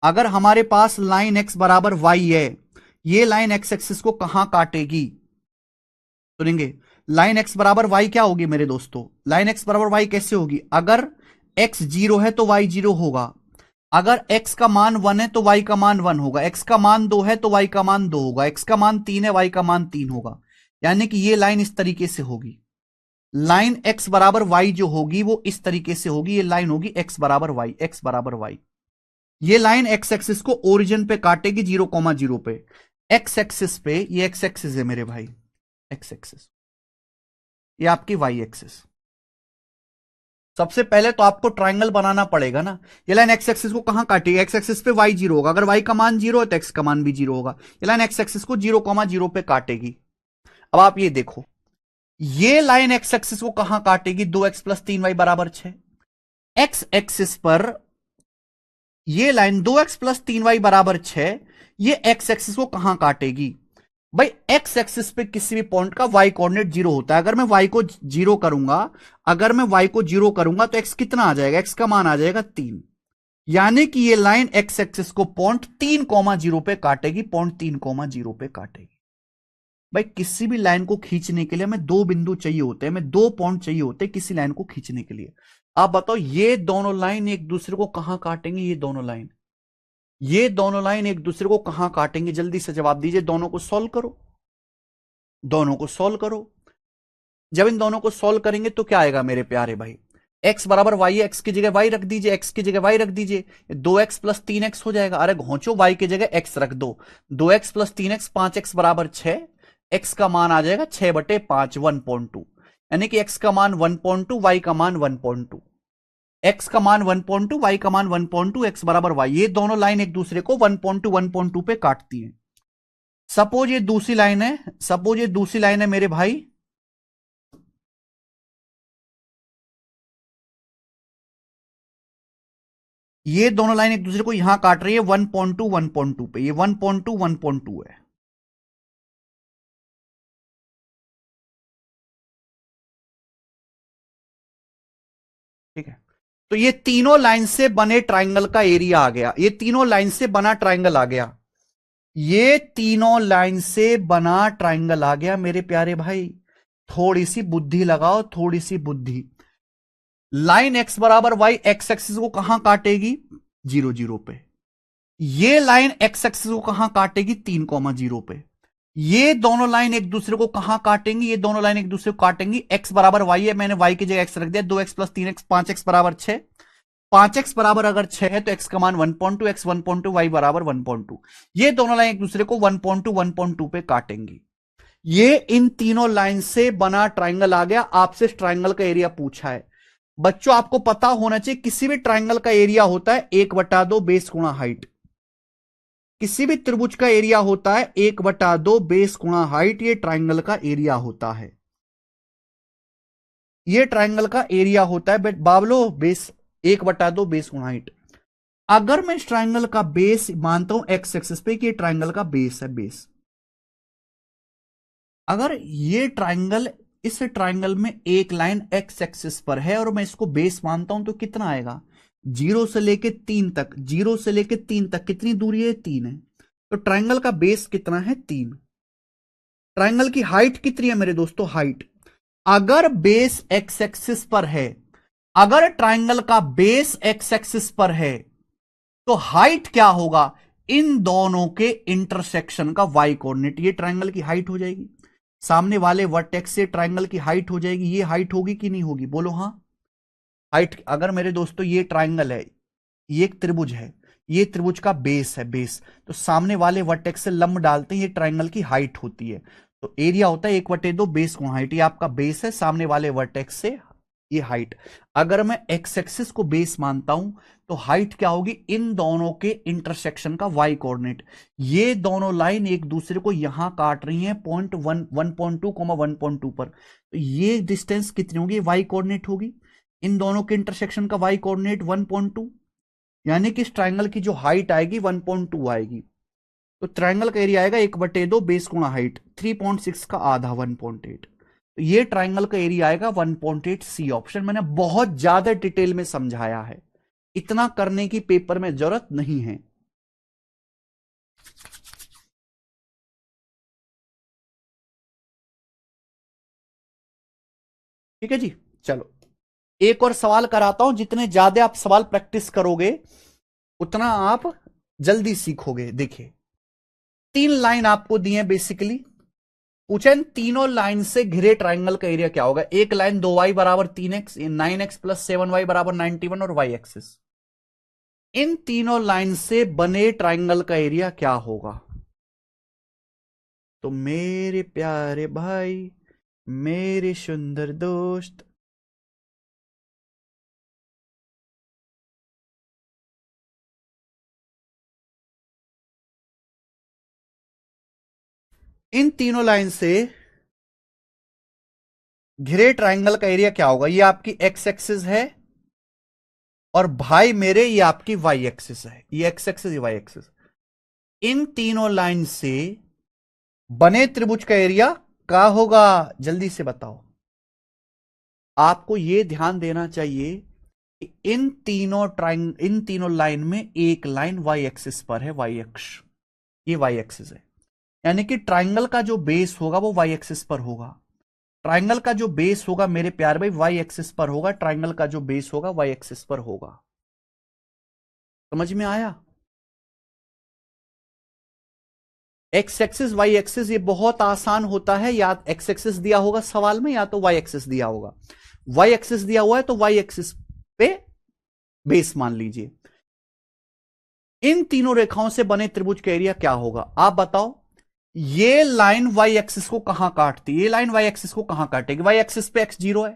अगर हमारे पास लाइन एक्स बराबर वाई है, ये लाइन एक्स एक्सिस को कहां काटेगी? सुनेंगे, लाइन एक्स बराबर वाई क्या होगी मेरे दोस्तों? लाइन एक्स बराबर वाई कैसे होगी? अगर x 0 है तो y 0 होगा, अगर x का मान 1 है तो y का मान 1 होगा, x का मान 2 है तो y का मान 2 होगा, x का मान 3 है y का मान 3 होगा। यानी कि ये लाइन इस तरीके से होगी, लाइन x बराबर y जो होगी वो इस तरीके से होगी, ये लाइन होगी x बराबर y, x बराबर y। ये लाइन x एक्सिस को ओरिजिन पे काटेगी 0,0 पे, x एक्सिस पे, ये x एक्सिस है मेरे भाई, x एक्सिस, ये आपकी y एक्सिस। सबसे पहले तो आपको ट्राइंगल बनाना पड़ेगा ना। ये लाइन एक्स एक्सिस को कहां काटेगी, एक्स एक्सिस पे y 0 होगा, अगर y का मान 0 है तो x का मान भी 0 होगा। ये लाइन एक्स एक्सिस को 0,0 पे काटेगी। अब आप ये देखो, ये लाइन एक्स एक्सिस को कहां काटेगी, 2x प्लस 3y बराबर 6। एक्स एक्सिस पर ये लाइन 2x प्लस 3y बराबर 6, ये एक्स एक्सिस को कहां काटेगी भाई, एक्स एक्सिस पे किसी भी पॉइंट का y कोऑर्डिनेट 0 होता है। अगर मैं y को 0 करूंगा, अगर मैं y को 0 करूंगा तो x कितना आ जाएगा, x का मान आ जाएगा 3। यानी कि ये लाइन एक्स एक्सिस को पॉइंट 3,0 पे काटेगी, पॉइंट 3,0 पे काटेगी। भाई किसी भी लाइन को खींचने के लिए हमें दो बिंदु चाहिए होते हैं, हमें दो पॉइंट चाहिए होते हैं किसी लाइन को खींचने के लिए। आप बताओ ये दोनों लाइन एक दूसरे को कहां काटेंगे, ये दोनों लाइन, ये दोनों लाइन एक दूसरे को कहां काटेंगे, जल्दी से जवाब दीजिए। दोनों को सॉल्व करो, दोनों को सॉल्व करो। जब इन दोनों को सॉल्व करेंगे तो क्या आएगा मेरे प्यारे भाई, x बराबर y, x की जगह y रख दीजिए, x की जगह y रख दीजिए, 2x प्लस 3x हो जाएगा। अरे घोंचो, y की जगह x रख दो, 2x प्लस 3x 5x बराबर 6, x का मान आ जाएगा 6/5, 1.2। यानी कि x का मान 1.2, y का मान 1.2, x का मान 1.2, y का मान 1.2, x बराबर y। ये दोनों लाइन एक दूसरे को 1.2 1.2 पे काटती है। सपोज ये दूसरी लाइन है, सपोज ये दूसरी लाइन है मेरे भाई, ये दोनों लाइन एक दूसरे को यहां काट रही है 1.2 1.2 पे, ये 1.2 1.2 है। ठीक है, तो ये तीनों लाइन से बने ट्राइंगल का एरिया आ गया, ये तीनों लाइन से बना ट्राइंगल आ गया, ये तीनों लाइन से बना ट्राइंगल आ गया मेरे प्यारे भाई। थोड़ी सी बुद्धि लगाओ, थोड़ी सी बुद्धि। लाइन एक्स बराबर वाई एक्स एक्सिस को कहां काटेगी, 0,0 पे। ये लाइन एक्स एक्सिस को कहां काटेगी, 3,0 पे। ये दोनों लाइन एक दूसरे को कहां काटेंगी, ये दोनों लाइन एक दूसरे को काटेंगी, एक्स बराबर वाई है, मैंने वाई की जगह एक्स रख दिया, 2x प्लस 3x, 5x बराबर 6, 5x बराबर अगर 6 है तो x का मान 1.2, x 1.2, y बराबर 1.2। ये दोनों लाइन एक दूसरे को 1.2 1.2 पे काटेंगी। ये इन तीनों लाइन से बना ट्राइंगल आ गया। आपसे इस ट्राइंगल का एरिया पूछा है। बच्चों आपको पता होना चाहिए किसी भी ट्राइंगल का एरिया होता है 1/2 बेस गुणा हाइट। किसी भी त्रिभुज का एरिया होता है 1/2 बेस गुणा हाइट, ये ट्राइंगल का एरिया होता है, ये ट्राइंगल का एरिया होता है बाबलो, बेस 1/2 बेस गुणा हाइट। अगर मैं इस ट्राइंगल का बेस मानता हूं एक्स एक्सिस पे कि ये ट्राइंगल का बेस है, बेस, अगर ये ट्राइंगल, इस ट्राइंगल में एक लाइन एक्स एक्सिस पर है और मैं इसको बेस मानता हूं तो कितना आएगा, 0 से लेके 3 तक, 0 से लेके 3 तक कितनी दूरी है, 3 है। तो ट्राइंगल का बेस कितना है, 3। ट्राइंगल की हाइट कितनी है मेरे दोस्तों, हाइट, अगर बेस एक्स एक्सिस पर है, अगर ट्राइंगल का बेस एक्स एक्सिस पर है तो हाइट क्या होगा, इन दोनों के इंटरसेक्शन का वाई कोऑर्डिनेट, ये ट्राइंगल की हाइट हो जाएगी। सामने वाले वर्टेक्स से ट्राइंगल की हाइट हो जाएगी, ये हाइट होगी कि नहीं होगी, बोलो हां। हाइट, अगर मेरे दोस्तों ये ट्राइंगल है, ये एक त्रिभुज है, ये त्रिभुज का बेस है, बेस, तो सामने वाले वर्टेक्स से लंब डालते हैं, ये ट्राइंगल की हाइट होती है। तो एरिया होता है 1/2 बेस गुणा हाइट, ये आपका बेस है, सामने वाले वर्टेक्स से ये हाइट। अगर मैं एक्स एक्सिस को बेस मानता हूं तो हाइट क्या होगी, इन दोनों के इंटरसेक्शन का वाई कोऑर्डिनेट। ये दोनों लाइन एक दूसरे को यहां काट रही हैं पॉइंट 1.2 1.2 पर, तो ये डिस्टेंस कितनी होगी, वाई कोऑर्डिनेट होगी। इन दोनों के इंटरसेक्शन का वाई कोऑर्डिनेट 1.2, यानी कि इस ट्राइंगल की जो हाइट आएगी 1.2 आएगी। तो ट्राइंगल का एरिया आएगा 1/2 बेस गुणा हाइट, 3.6 का आधा 1.8। तो ये ट्राइंगल का एरिया आएगा 1.8, सी ऑप्शन। मैंने बहुत ज्यादा डिटेल में समझाया है, इतना करने की पेपर में जरूरत नहीं है। ठीक है जी, चलो एक और सवाल कराता हूं, जितने ज्यादा आप सवाल प्रैक्टिस करोगे उतना आप जल्दी सीखोगे। देखिए 3 लाइन आपको दी है बेसिकली, पूछा इन तीनों लाइन से घिरे ट्राइंगल का एरिया क्या होगा। एक लाइन 2y बराबर 3x, 9x प्लस 7y बराबर 91 और y एक्सिस। इन तीनों लाइन से बने ट्राइंगल का एरिया क्या होगा। तो मेरे प्यारे भाई, मेरे सुंदर दोस्त, इन तीनों लाइन से घिरे ट्राइंगल का एरिया क्या होगा। ये आपकी एक्स एक्सिस है और भाई मेरे ये आपकी वाई एक्सिस है। ये एक्स एक्सिस, ये वाई एक्सिस। इन तीनों लाइन से बने त्रिभुज का एरिया क्या होगा, जल्दी से बताओ। आपको यह ध्यान देना चाहिए कि इन तीनों लाइन में एक लाइन वाई एक्सिस पर है, वाई अक्ष, ये वाई एक्सिस है। यानी कि ट्राइंगल का जो बेस होगा वो वाई एक्सिस पर होगा। ट्राइंगल का जो बेस होगा मेरे प्यारे भाई वाई एक्सिस पर होगा। ट्राइंगल का जो बेस होगा वाई एक्सिस पर होगा। समझ में आया। एक्स एक्सिस वाई एक्सिस ये बहुत आसान होता है। या एक्स एक्सिस दिया होगा सवाल में या तो वाई एक्सिस दिया होगा। वाई एक्सिस दिया हुआ है तो वाई एक्सिस पे बेस मान लीजिए। इन तीनों रेखाओं से बने त्रिभुज का एरिया क्या होगा, आप बताओ। ये लाइन वाई एक्सिस को कहां काटती है, ये लाइन वाई एक्सिस को कहां काटेगी। वाई एक्सिस पे एक्स जीरो है।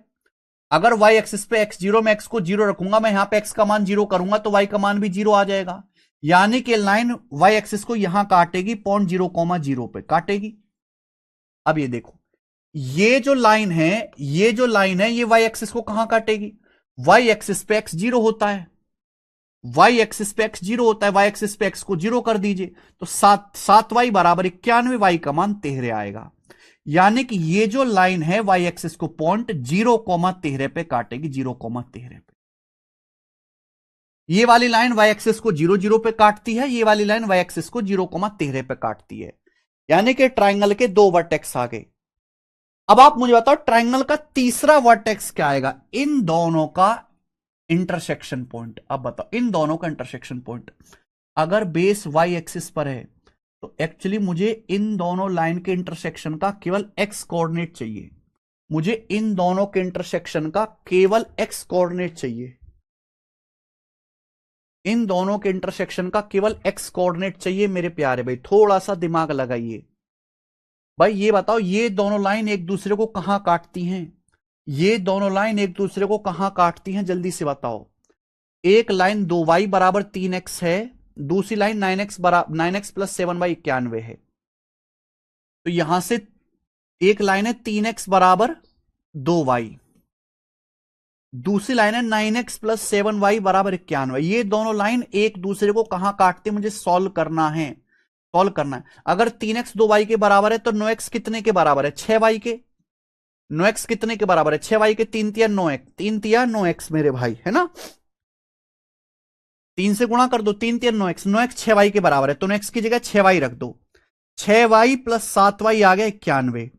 अगर वाई एक्सिस पे एक्स जीरो, में एक्स को जीरो रखूंगा, मैं यहां पे एक्स का मान जीरो करूंगा तो वाई का मान भी जीरो आ जाएगा। यानी कि लाइन वाई एक्सिस को यहां काटेगी 0.0, पे काटेगी। अब ये देखो, ये जो लाइन है, ये वाई एक्सिस को कहां काटेगी। वाई एक्सिस पे एक्स जीरो होता है, वाई एक्सिस पे एक्स जीरो होता है। वाई एक्सिस पे एक्स को जीरो कर दीजिए तो 7y बराबर 91, वाई का मान 13 आएगा। यानी कि ये जो लाइन है वाई एक्सिस को 0.0, पे काटेगी, 0,13 पे। ये वाली लाइन वाई एक्सिस को 0,0 पे काटती है, ये वाली लाइन वाई एक्सिस को 0,13 पे काटती है। यानी कि ट्राइंगल के दो वर्टेक्स आ गए। अब आप मुझे बताओ ट्राइंगल का तीसरा वर्टेक्स क्या आएगा, इन दोनों का इंटरसेक्शन पॉइंट। अब बताओ इन दोनों का इंटरसेक्शन पॉइंट। अगर बेस वाई एक्सिस पर है तो एक्चुअली मुझे इन दोनों लाइन के इंटरसेक्शन का केवल एक्स कोऑर्डिनेट चाहिए। मुझे इन दोनों के इंटरसेक्शन का केवल एक्स कोऑर्डिनेट चाहिए। इन दोनों के इंटरसेक्शन का केवल एक्स कोऑर्डिनेट चाहिए मेरे प्यारे भाई। थोड़ा सा दिमाग लगाइए भाई। ये बताओ ये दोनों लाइन एक दूसरे को कहां काटती हैं, ये दोनों लाइन एक दूसरे को कहां काटती हैं, जल्दी से बताओ। एक लाइन 2y बराबर 3x है, दूसरी लाइन 9x प्लस 7y 91 है। तो यहां से एक लाइन है 3x बराबर 2y, दूसरी लाइन है 9x प्लस 7y बराबर 91। ये दोनों लाइन एक दूसरे को कहां काटते मुझे सॉल्व करना है, सॉल्व करना है। अगर 3x 2y के बराबर है तो 9x कितने के बराबर है, 6y के। 9x कितने के बराबर है, 6y के। 3 तिया 9x, 3 तिया 9x मेरे भाई, है ना। 3 से गुणा कर दो, 3 तिया 9x, 9x 6y के बराबर है तो 9x की जगह 6y रख दो। 6y प्लस 7y आ गया 91।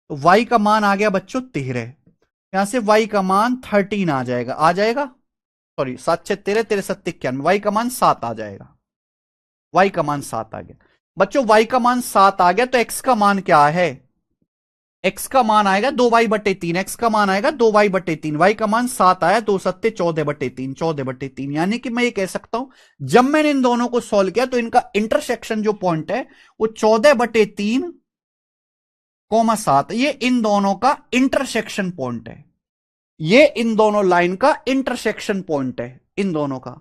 तो y का मान आ गया बच्चों 13। यहां से y का मान 13 आ जाएगा, आ जाएगा। सॉरी 7 6 13, 13 7 91, y का मान 7 आ जाएगा। y का मान 7 आ गया बच्चों। y का मान 7 आ गया तो x का मान क्या है, x का मान आएगा 2y/3। x का मान आएगा 2y/3। y का मान 7 आया, 2 सत्ते 14/3, 14/3। यानी कि मैं ये कह सकता हूं जब मैंने इन दोनों को सॉल्व किया तो इनका इंटरसेक्शन जो पॉइंट है वो 14/3, 7। ये इन दोनों का इंटरसेक्शन पॉइंट है। ये इन दोनों लाइन का इंटरसेक्शन पॉइंट है, इन दोनों का।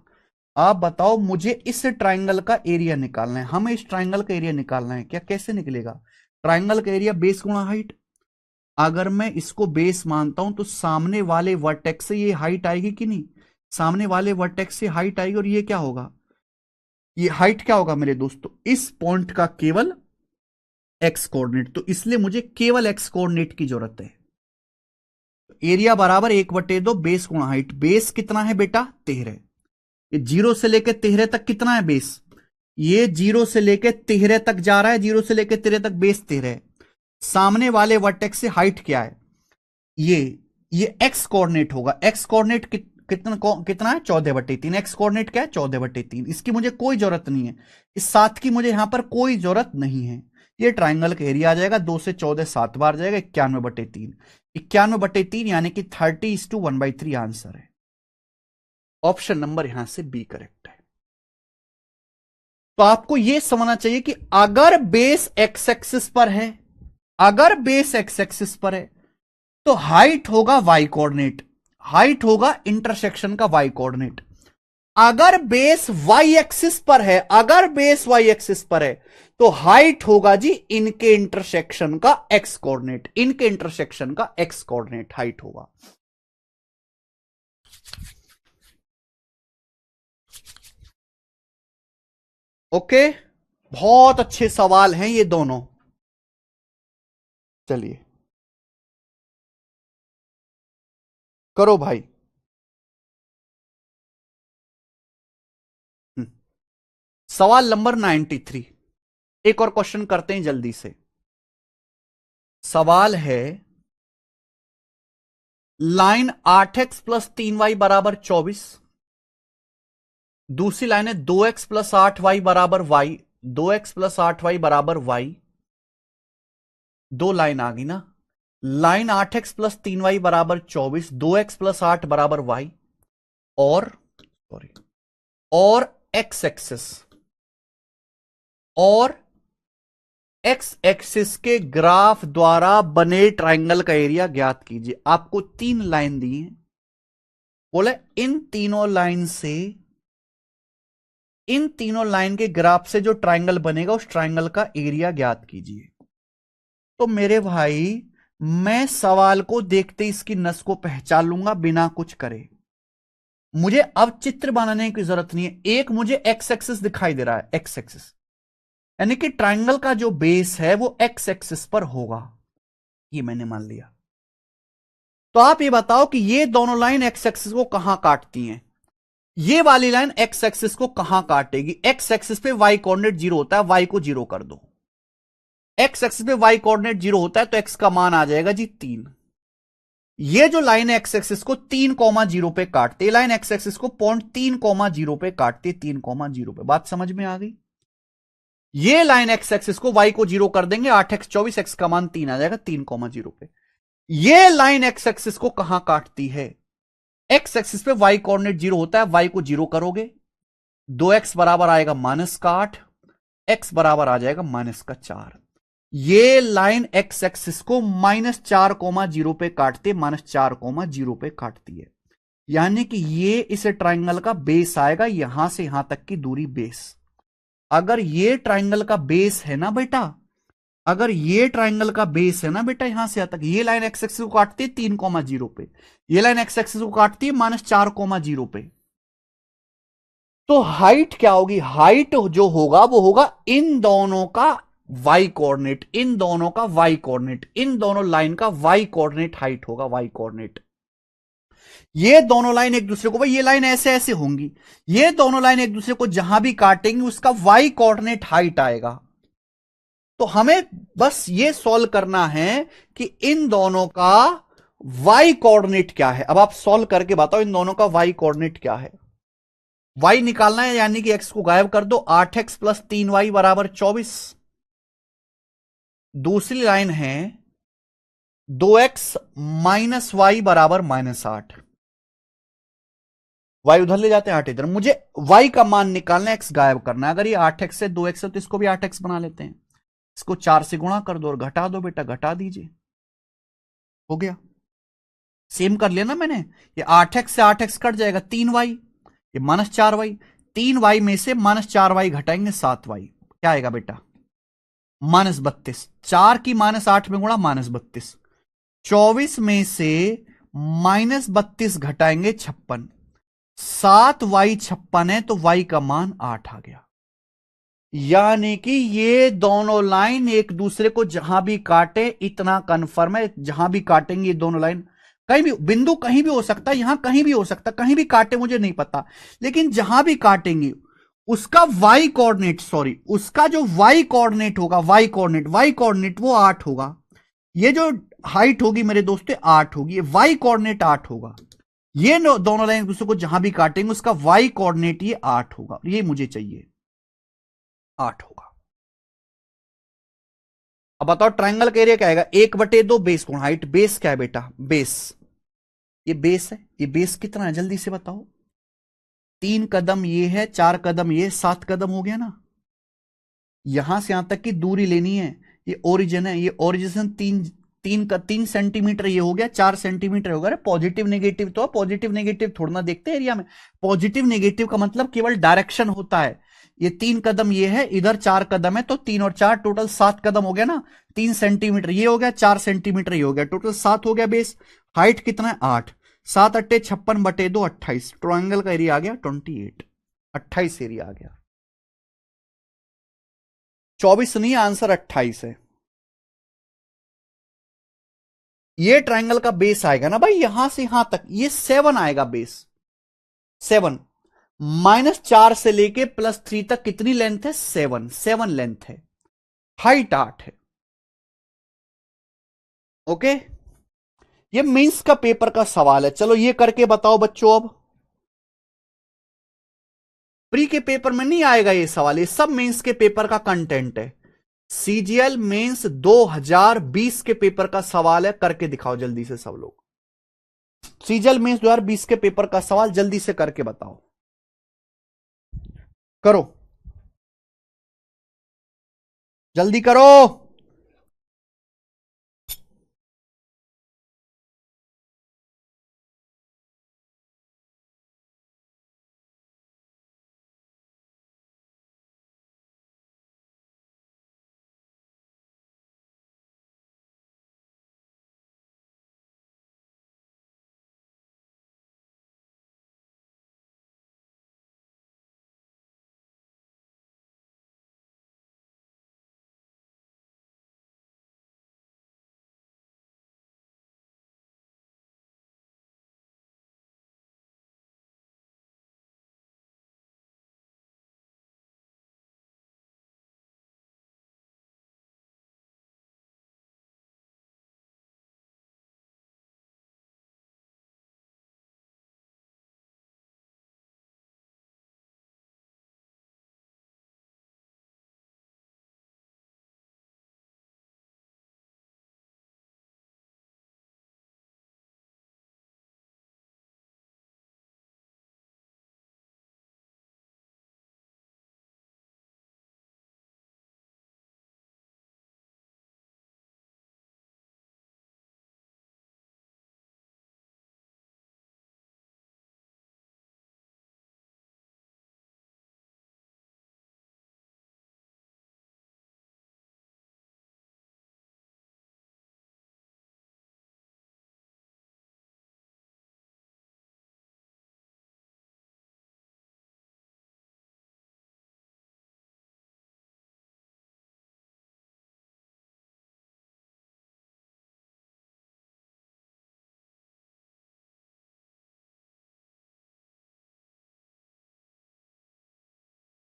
आप बताओ मुझे इस ट्राइंगल का एरिया निकालना है, हमें इस ट्राइंगल का एरिया निकालना है क्या, कैसे निकलेगा। ट्राइंगल का एरिया बेस गुणा हाइट। अगर मैं इसको बेस मानता हूं तो सामने वाले वर्टेक्स से ये हाइट आएगी कि नहीं, सामने वाले वर्टेक्स से हाइट आएगी। और ये क्या होगा, ये हाइट क्या होगा मेरे दोस्तों, इस पॉइंट का केवल एक्स कोऑर्डिनेट। तो इसलिए मुझे केवल एक्स कोऑर्डिनेट की जरूरत है। एरिया बराबर 1/2 बेस गुणा हाइट। बेस कितना है बेटा, 13। ये 0 से लेकर 13 तक कितना है बेस, ये 0 से लेकर 13 तक जा रहा है, 0 से लेकर 13 तक बेस 13 है। सामने वाले वर्टेक्स से हाइट क्या है, ये ये एक्स कोऑर्डिनेट होगा। एक्स कोऑर्डिनेट कितना है 14/3। एक्स कोऑर्डिनेट क्या है 14/3। इसकी मुझे कोई जरूरत नहीं है, इस 7 की मुझे यहां पर कोई जरूरत नहीं है। ये ट्राइंगल का एरिया आ जाएगा, 2 से 14 7 बार जाएगा, 91/3। 91/3 यानी कि 30:1/3 आंसर है। ऑप्शन नंबर यहां से बी करेक्ट है। तो आपको यह समझना चाहिए कि अगर बेस एक्स एक्सिस पर है, अगर बेस एक्स एक्सिस पर है तो हाइट होगा वाई कोऑर्डिनेट, हाइट होगा इंटरसेक्शन का वाई कोऑर्डिनेट। अगर बेस वाई एक्सिस पर है, अगर बेस वाई एक्सिस पर है तो हाइट होगा जी इनके इंटरसेक्शन का एक्स कोऑर्डिनेट, इनके इंटरसेक्शन का एक्स कोऑर्डिनेट हाइट होगा। ओके, बहुत अच्छे सवाल हैं ये दोनों। चलिए करो भाई। सवाल नंबर 93, एक और क्वेश्चन करते हैं जल्दी से। सवाल है लाइन 8x + 3y = 24, दूसरी लाइन है 2x + 8y = y, 2x + 8y = y। दो लाइन आ गई ना, line 8x + 3y = 24, 2x + 8 = y और सॉरी और x एक्सिस, और एक्स एक्सिस के ग्राफ द्वारा बने ट्राइंगल का एरिया ज्ञात कीजिए। आपको 3 लाइन दी है, बोले इन तीनों लाइन से, इन तीनों लाइन के ग्राफ से जो ट्राइंगल बनेगा उस ट्राइंगल का एरिया ज्ञात कीजिए। तो मेरे भाई मैं सवाल को देखते इसकी नस को पहचान लूंगा बिना कुछ करे। मुझे अब चित्र बनाने की जरूरत नहीं है। एक मुझे एक्स एक्सिस दिखाई दे रहा है, एक्स एक्सिस यानी कि ट्राइंगल का जो बेस है वो एक्स एक्सिस पर होगा, ये मैंने मान लिया। तो आप ये बताओ कि ये दोनों लाइन एक्स एक्सिस को कहां काटती हैं? ये वाली लाइन एक्स एक्सिस को कहां काटेगी? एक्स एक्सिस पे वाई कोऑर्डिनेट 0 होता है, वाई को 0 कर दो। एक्स एक्सिस पे वाई कोऑर्डिनेट 0 होता है तो एक्स का मान आ जाएगा जी 3। ये जो लाइन एक्स एक्सिस को 3,0 पे काटती है, लाइन एक्स एक्सिस को पॉइंट 3,0 पे काटती है, 3,0 पे। बात समझ में आ गई? ये लाइन एक्स एक्सिस को वाई को 0 कर देंगे, 8x 24, एक्स का मान 3 आ जाएगा 3,0 पे। ये लाइन एक्स एक्सिस को कहां काटती है? एक्स एक्सिस पे वाई कोऑर्डिनेट 0 होता है, वाई को 0 करोगे, 2x बराबर आएगा -8, x बराबर आ जाएगा -4। ये लाइन एक्स एक्सिस को -4,0 पे काटती है, -4,0 पे काटती है। यानी कि ये इस ट्राइंगल का बेस आएगा, यहां से यहां तक की दूरी बेस। अगर ये ट्राइंगल का बेस है ना बेटा, अगर ये ट्राइंगल का बेस है ना बेटा, यहां से यहां तक, ये लाइन एक्स एक्सिस को काटती है 3,0 पे, ये लाइन एक्स एक्सिस को काटती है -4,0 पे। तो हाइट क्या होगी? हाइट जो होगा वो होगा इन दोनों का वाई कोऑर्डिनेट, इन दोनों का वाई कोऑर्डिनेट, इन दोनों लाइन का वाई कोऑर्डिनेट हाइट होगा, वाई कोऑर्डिनेट। ये दोनों लाइन एक दूसरे को, भाई ये लाइन ऐसे ऐसे होंगी, ये दोनों लाइन एक दूसरे को जहां भी काटेंगी उसका वाई कोऑर्डिनेट हाइट आएगा। तो हमें बस ये सॉल्व करना है कि इन दोनों का वाई कोऑर्डिनेट क्या है। अब आप सॉल्व करके बताओ इन दोनों का वाई कोऑर्डिनेट क्या है। वाई निकालना है, यानी कि एक्स को गायब कर दो, 8x + 3y = 24। दूसरी लाइन है 2x - y = -8। y उधर ले जाते हैं, 8 इधर। मुझे y का मान निकालना है, x गायब करना है। अगर ये 8x से 2x है तो इसको भी 8x बना लेते हैं, इसको 4 से गुणा कर दो और घटा दो बेटा, घटा दीजिए, हो गया। सेम कर लिया ना मैंने, ये 8x से 8x कट जाएगा, 3y, ये -4y, 3y में से -4y घटाएंगे 7y, क्या आएगा बेटा? -32। 4 की -8 में गुणा, -32। 24 में से -32 घटाएंगे 56, 7y 56 है तो y का मान 8 आ गया। यानी कि ये दोनों लाइन एक दूसरे को जहां भी काटे, इतना कंफर्म है, जहां भी काटेंगे ये दोनों लाइन, कहीं भी बिंदु कहीं भी हो सकता है, यहां कहीं भी हो सकता है, कहीं भी काटे मुझे नहीं पता, लेकिन जहां भी काटेंगे उसका वाई कोऑर्डिनेट, सॉरी उसका जो वाई कोऑर्डिनेट होगा, वाई कोऑर्डिनेट वो 8 होगा। ये जो हाइट होगी मेरे दोस्तों 8 होगी, वाई कोऑर्डिनेट 8 होगा। ये दोनों लाइन दूसरे को जहां भी काटेंगे उसका वाई कोऑर्डिनेट ये 8 होगा, ये मुझे चाहिए 8 होगा। अब बताओ ट्रायंगल का एरिया क्या आएगा, 1/2 बेस कोण, हाइट बेस क्या है बेटा, बेस, ये बेस है, ये बेस कितना है जल्दी से बताओ, 3 कदम ये है, 4 कदम ये, 7 कदम हो गया ना। यहां से यहां तक की दूरी लेनी है, ये ओरिजिन है, ये ओरिजिन 3 सेंटीमीटर ये हो गया, 4 सेंटीमीटर होगा। अरे पॉजिटिव नेगेटिव तो पॉजिटिव नेगेटिव थोड़ा ना देखते एरिया में, पॉजिटिव नेगेटिव का मतलब केवल डायरेक्शन होता है। ये 3 कदम ये है, इधर 4 कदम है, तो 3 और 4 टोटल 7 कदम हो गया ना। 3 सेंटीमीटर ये हो गया, 4 सेंटीमीटर ये हो गया, टोटल 7 हो गया बेस। हाइट कितना है 8, 7 × 8 = 56/2 28, ट्रायंगल का एरिया आ गया 28, 28 एरिया आ गया, 24 नहीं, आंसर 28 है। ये ट्रायंगल का बेस आएगा ना भाई, यहां से यहां तक ये 7 आएगा बेस, 7 -4 से लेके +3 तक कितनी लेंथ है, 7 लेंथ है, हाइट 8 है। ओके, ये मेंस का पेपर का सवाल है, चलो ये करके बताओ बच्चों। अब प्री के पेपर में नहीं आएगा ये सवाल, ये सब मेंस के पेपर का कंटेंट है। सीजीएल मेंस 2020 के पेपर का सवाल है, करके दिखाओ जल्दी से सब लोग। सीजीएल मेंस 2020 के पेपर का सवाल जल्दी से करके बताओ, करो जल्दी करो।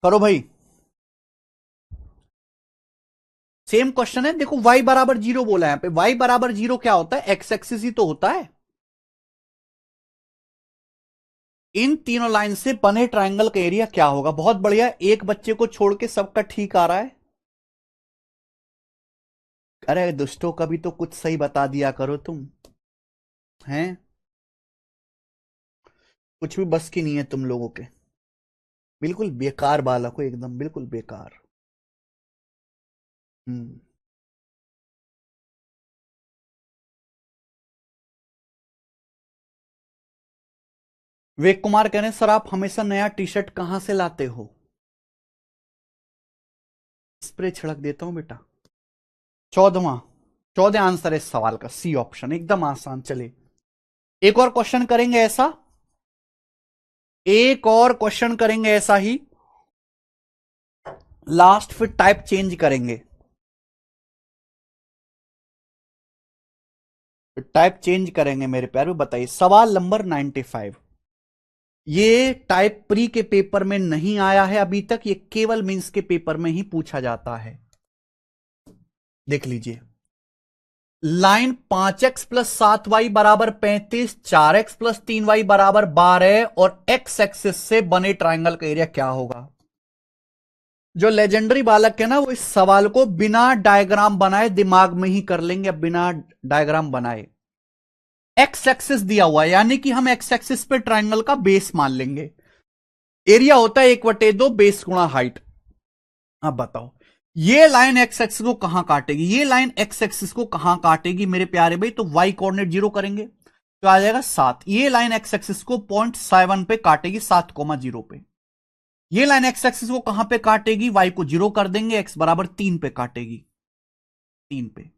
करो भाई, सेम क्वेश्चन है, देखो y बराबर 0 बोला है यहां पे, y बराबर 0 क्या होता है, एक्स एक्सिस ही तो होता है। इन तीनों लाइन से बने ट्रायंगल का एरिया क्या होगा, बहुत बढ़िया, एक बच्चे को छोड़ के सबका ठीक आ रहा है। अरे दोस्तों कभी तो कुछ सही बता दिया करो तुम, हैं कुछ भी बस की नहीं है तुम लोगों के, बिल्कुल बेकार बालक हो एकदम, बिल्कुल बेकार। हम्म, विवेक कुमार कह रहे हैं सर आप हमेशा नया टी शर्ट कहां से लाते हो, स्प्रे छिड़क देता हूं बेटा। 14वां आंसर है इस सवाल का, सी ऑप्शन, एकदम आसान। चले एक और क्वेश्चन करेंगे ऐसा, एक और क्वेश्चन करेंगे ऐसा ही, लास्ट फिर टाइप चेंज करेंगे, टाइप चेंज करेंगे मेरे प्यारे। बताइए सवाल नंबर 95, ये टाइप प्री के पेपर में नहीं आया है अभी तक, ये केवल मेंस के पेपर में ही पूछा जाता है, देख लीजिए। लाइन 5x प्लस 7y बराबर 35, 4x प्लस 3y बराबर 12 और x एक्सिस से बने ट्राइंगल का एरिया क्या होगा? जो लेजेंडरी बालक है ना, वो इस सवाल को बिना डायग्राम बनाए दिमाग में ही कर लेंगे, बिना डायग्राम बनाए। एक्स एक्सिस दिया हुआ है, यानी कि हम एक्स एक्सिस पे ट्राइंगल का बेस मान लेंगे। एरिया होता है 1/2 बेस गुणा हाइट। अब बताओ, ये लाइन एक्स एक्सिस को कहां काटेगी? ये लाइन एक्स एक्सिस को कहां काटेगी मेरे प्यारे भाई? तो वाई कोऑर्डिनेट 0 करेंगे तो आ जाएगा 7। ये लाइन एक्स एक्सिस को 0.7 पे काटेगी, 7,0 पे। ये लाइन एक्स एक्सिस को कहां पे काटेगी? वाई को 0 कर देंगे, एक्स बराबर 3 पे काटेगी, 3 पे।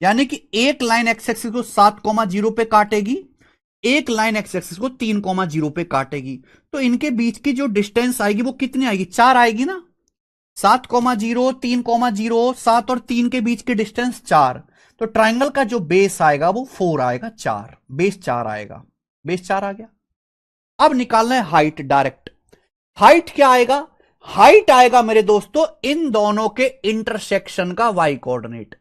यानी कि एक लाइन एक्स एक्सिस को 7,0 पे काटेगी, एक लाइन एक्स एक्सिस को 3,0 पे काटेगी। तो इनके बीच की जो डिस्टेंस आएगी वो कितनी आएगी? 4 आएगी ना। 7,0, 3,0, 7 और 3 के बीच की डिस्टेंस 4। तो ट्राइंगल का जो बेस आएगा वो 4 आएगा, 4 बेस 4 आएगा, बेस 4 आ गया। अब निकालना है हाइट डायरेक्ट। हाइट क्या आएगा? हाइट आएगा मेरे दोस्तों इन दोनों के इंटरसेक्शन का वाई कोऑर्डिनेट।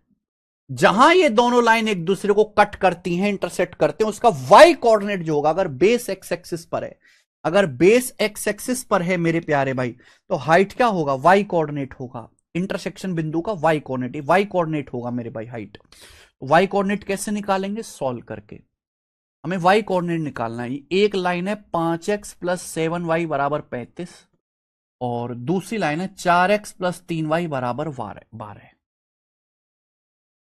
जहां ये दोनों लाइन एक दूसरे को कट करती हैं, इंटरसेक्ट करते हैं, उसका वाई कोऑर्डिनेट जो होगा, अगर बेस एक्स एक्सिस पर है, अगर बेस एक्स एक्सिस पर है मेरे प्यारे भाई, तो हाइट क्या होगा? वाई कोऑर्डिनेट होगा। इंटरसेक्शन बिंदु का वाई कोऑर्डिनेट, वाई कोऑर्डिनेट होगा मेरे भाई हाइट। वाई कोऑर्डिनेट कैसे निकालेंगे? सॉल्व करके। हमें वाई कोऑर्डिनेट निकालना है। एक लाइन है 5x प्लस 7y बराबर 35 और दूसरी लाइन है 4x प्लस 3y बराबर 12।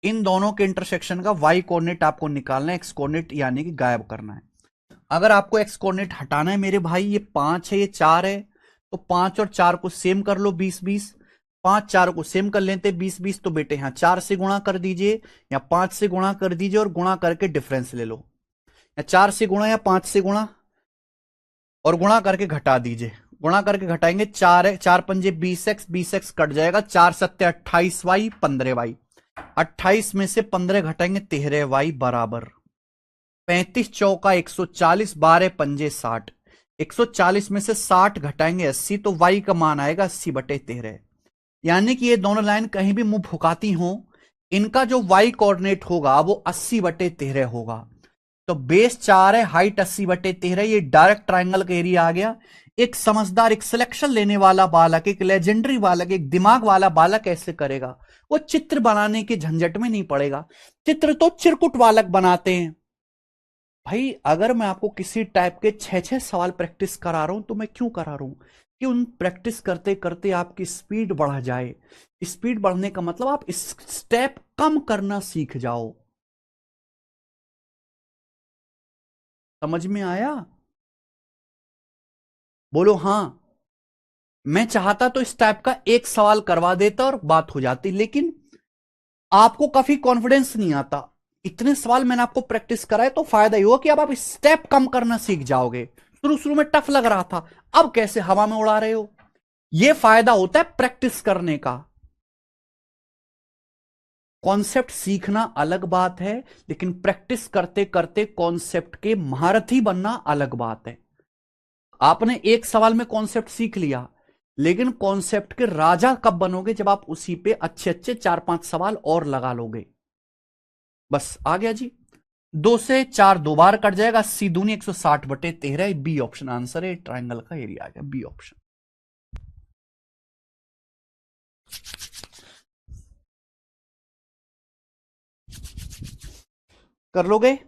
इन दोनों के इंटरसेक्शन का वाई कोऑर्डिनेट आपको निकालना है, एक्स कोऑर्डिनेट यानी कि गायब करना है। अगर आपको एक्स कोऑर्डिनेट हटाना है मेरे भाई, ये 5 है, ये 4 है, तो 5 और 4 को सेम कर लो, 20-20। 5 4 को सेम कर लेते 20-20, तो बेटे यहां 4 से गुणा कर दीजिए या 5 से गुणा कर दीजिए और गुणा करके डिफरेंस ले लो, या 4 से गुणा या 5 से गुणा और गुणा करके घटा दीजिए। गुणा करके घटाएंगे, 4 पंजे 20x, 20x कट जाएगा, 4 सत्ते 28y, 15y। 28 में से 15 घटाएंगे, 13y बराबर 35 चौका 140, 12 पंजे 60। 140 में से 60 घटाएंगे 80, तो y का मान आएगा 80/13। यानी कि ये दोनों लाइन कहीं भी मुंह भुकाती हो, इनका जो y कोऑर्डिनेट होगा वो 80/13 होगा। तो बेस 4 है, हाइट 80/13, ये डायरेक्ट ट्राइंगल का एरिया आ गया। एक समझदार, एक सिलेक्शन लेने वाला बालक, एक लेजेंडरी बालक, एक दिमाग वाला बालक ऐसे करेगा। वो चित्र बनाने के झंझट में नहीं पड़ेगा। चित्र तो चिरकुट बालक बनाते हैं भाई। अगर मैं आपको किसी टाइप के 6-6 सवाल प्रैक्टिस करा रहा हूं तो मैं क्यों करा रहा हूं? कि उन प्रैक्टिस करते करते आपकी स्पीड बढ़ जाए। स्पीड बढ़ने का मतलब आप स्टेप कम करना सीख जाओ। समझ में आया? बोलो हां। मैं चाहता तो इस टाइप का एक सवाल करवा देता और बात हो जाती, लेकिन आपको काफी कॉन्फिडेंस नहीं आता। इतने सवाल मैंने आपको प्रैक्टिस कराए तो फायदा ही हुआ कि अब आप स्टेप कम करना सीख जाओगे। शुरू शुरू में टफ लग रहा था, अब कैसे हवा में उड़ा रहे हो। यह फायदा होता है प्रैक्टिस करने का। कॉन्सेप्ट सीखना अलग बात है, लेकिन प्रैक्टिस करते करते कॉन्सेप्ट के महारथी बनना अलग बात है। आपने एक सवाल में कॉन्सेप्ट सीख लिया, लेकिन कॉन्सेप्ट के राजा कब बनोगे? जब आप उसी पे अच्छे अच्छे 4-5 सवाल और लगा लोगे। बस आ गया जी। 2 से 4 दो बार कट जाएगा, 80 दूनी 160/13। बी ऑप्शन आंसर है, ट्राइंगल का एरिया आ गया, बी ऑप्शन। कर लोगे?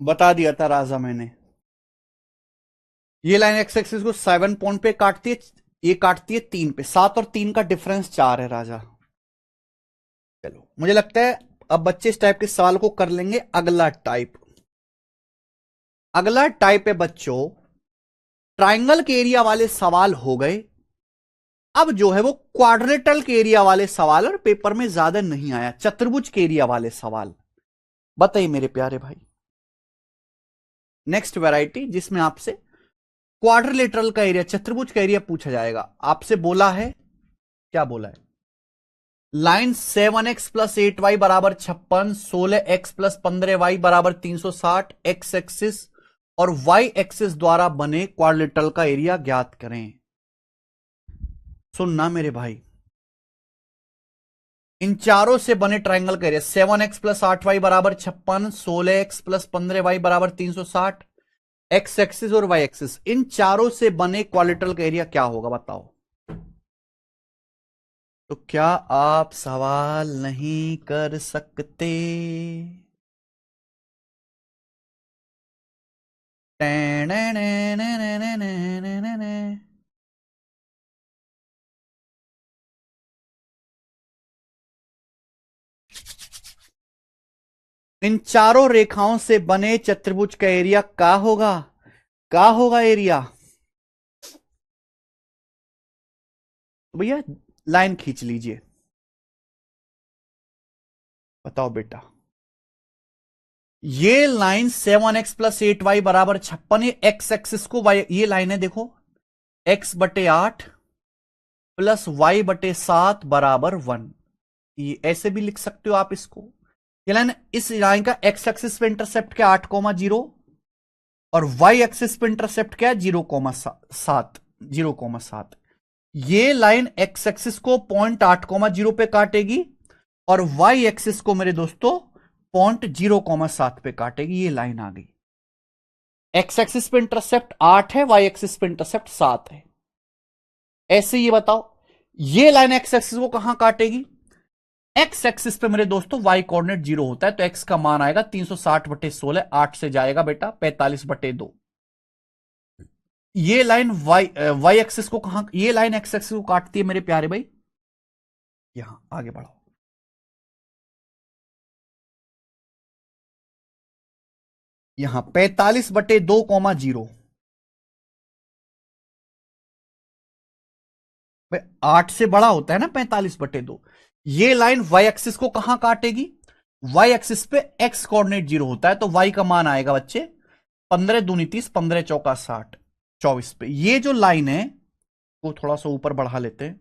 बता दिया था राजा मैंने। ये लाइन एक्स एक्सिस को 7 पॉइंट पे काटती है, ये काटती है 3 पे। 7 और 3 का डिफरेंस 4 है राजा। चलो, मुझे लगता है अब बच्चे इस टाइप के सवाल को कर लेंगे। अगला टाइप, अगला टाइप है बच्चों, ट्राइंगल के एरिया वाले सवाल हो गए। अब जो है वो क्वाड्रेटल के एरिया वाले सवाल, और पेपर में ज्यादा नहीं आया, चतुर्भुज के एरिया वाले सवाल। बताइए मेरे प्यारे भाई, नेक्स्ट वैरायटी जिसमें आपसे क्वाड्रिलेटरल का एरिया, चतुर्भुज का एरिया पूछा जाएगा। आपसे बोला है, क्या बोला है? लाइन 7x प्लस 8y बराबर 56, 16x प्लस 15y बराबर 360, एक्स एक्सिस और वाई एक्सिस द्वारा बने क्वाड्रिलेटरल का एरिया ज्ञात करें। सुनना मेरे भाई, इन चारों से बने ट्राइंगल का एरिया 7x प्लस 8y बराबर 56, 16x प्लस 15y बराबर 360, एक्स एक्सिस और वाई एक्सिस, इन चारों से बने क्वाड्रिलेटरल का एरिया क्या होगा बताओ। तो क्या आप सवाल नहीं कर सकते? इन चारों रेखाओं से बने चतुर्भुज का एरिया क्या होगा? क्या होगा एरिया? तो भैया लाइन खींच लीजिए, बताओ बेटा। ये लाइन 7x प्लस 8y बराबर 56, ये एक्स एक्सिस को वाई, ये लाइन है देखो, x बटे 8 प्लस y बटे 7 बराबर 1। ये ऐसे भी लिख सकते हो आप इसको। ये लाइन, इस लाइन का एक्स एक्सिस पे इंटरसेप्ट क्या 8,0 और वाई एक्सिस पे इंटरसेप्ट क्या है 0,7, 0,7। ये लाइन एक्स एक्सिस को पॉइंट 8,0 पे काटेगी और वाई एक्सिस को मेरे दोस्तों पॉइंट 0,7 पे काटेगी। ये लाइन आ गई। एक्स एक्सिस पे इंटरसेप्ट 8 है, वाई एक्सिस पे इंटरसेप्ट 7 है। ऐसे ये बताओ, ये लाइन एक्स एक्सिस को कहां काटेगी? एक्स एक्सिस पे मेरे दोस्तों वाई कोऑर्डिनेट 0 होता है, तो एक्स का मान आएगा 360/16, 8 से जाएगा बेटा 45/2। ये लाइन वाई एक्सिस को कहां, ये लाइन एक्स एक्सिस को काटती है मेरे प्यारे भाई, यहां आगे बढ़ो। यहां 45/2,0। 8 से बड़ा होता है ना 45/2। ये लाइन वाई एक्सिस को कहां काटेगी? वाई एक्सिस पे एक्स कोऑर्डिनेट 0 होता है, तो वाई का मान आएगा बच्चे 15 दूनी 30, 15 चौका 60, 24 पे। ये जो लाइन है वो थोड़ा सा ऊपर बढ़ा लेते हैं,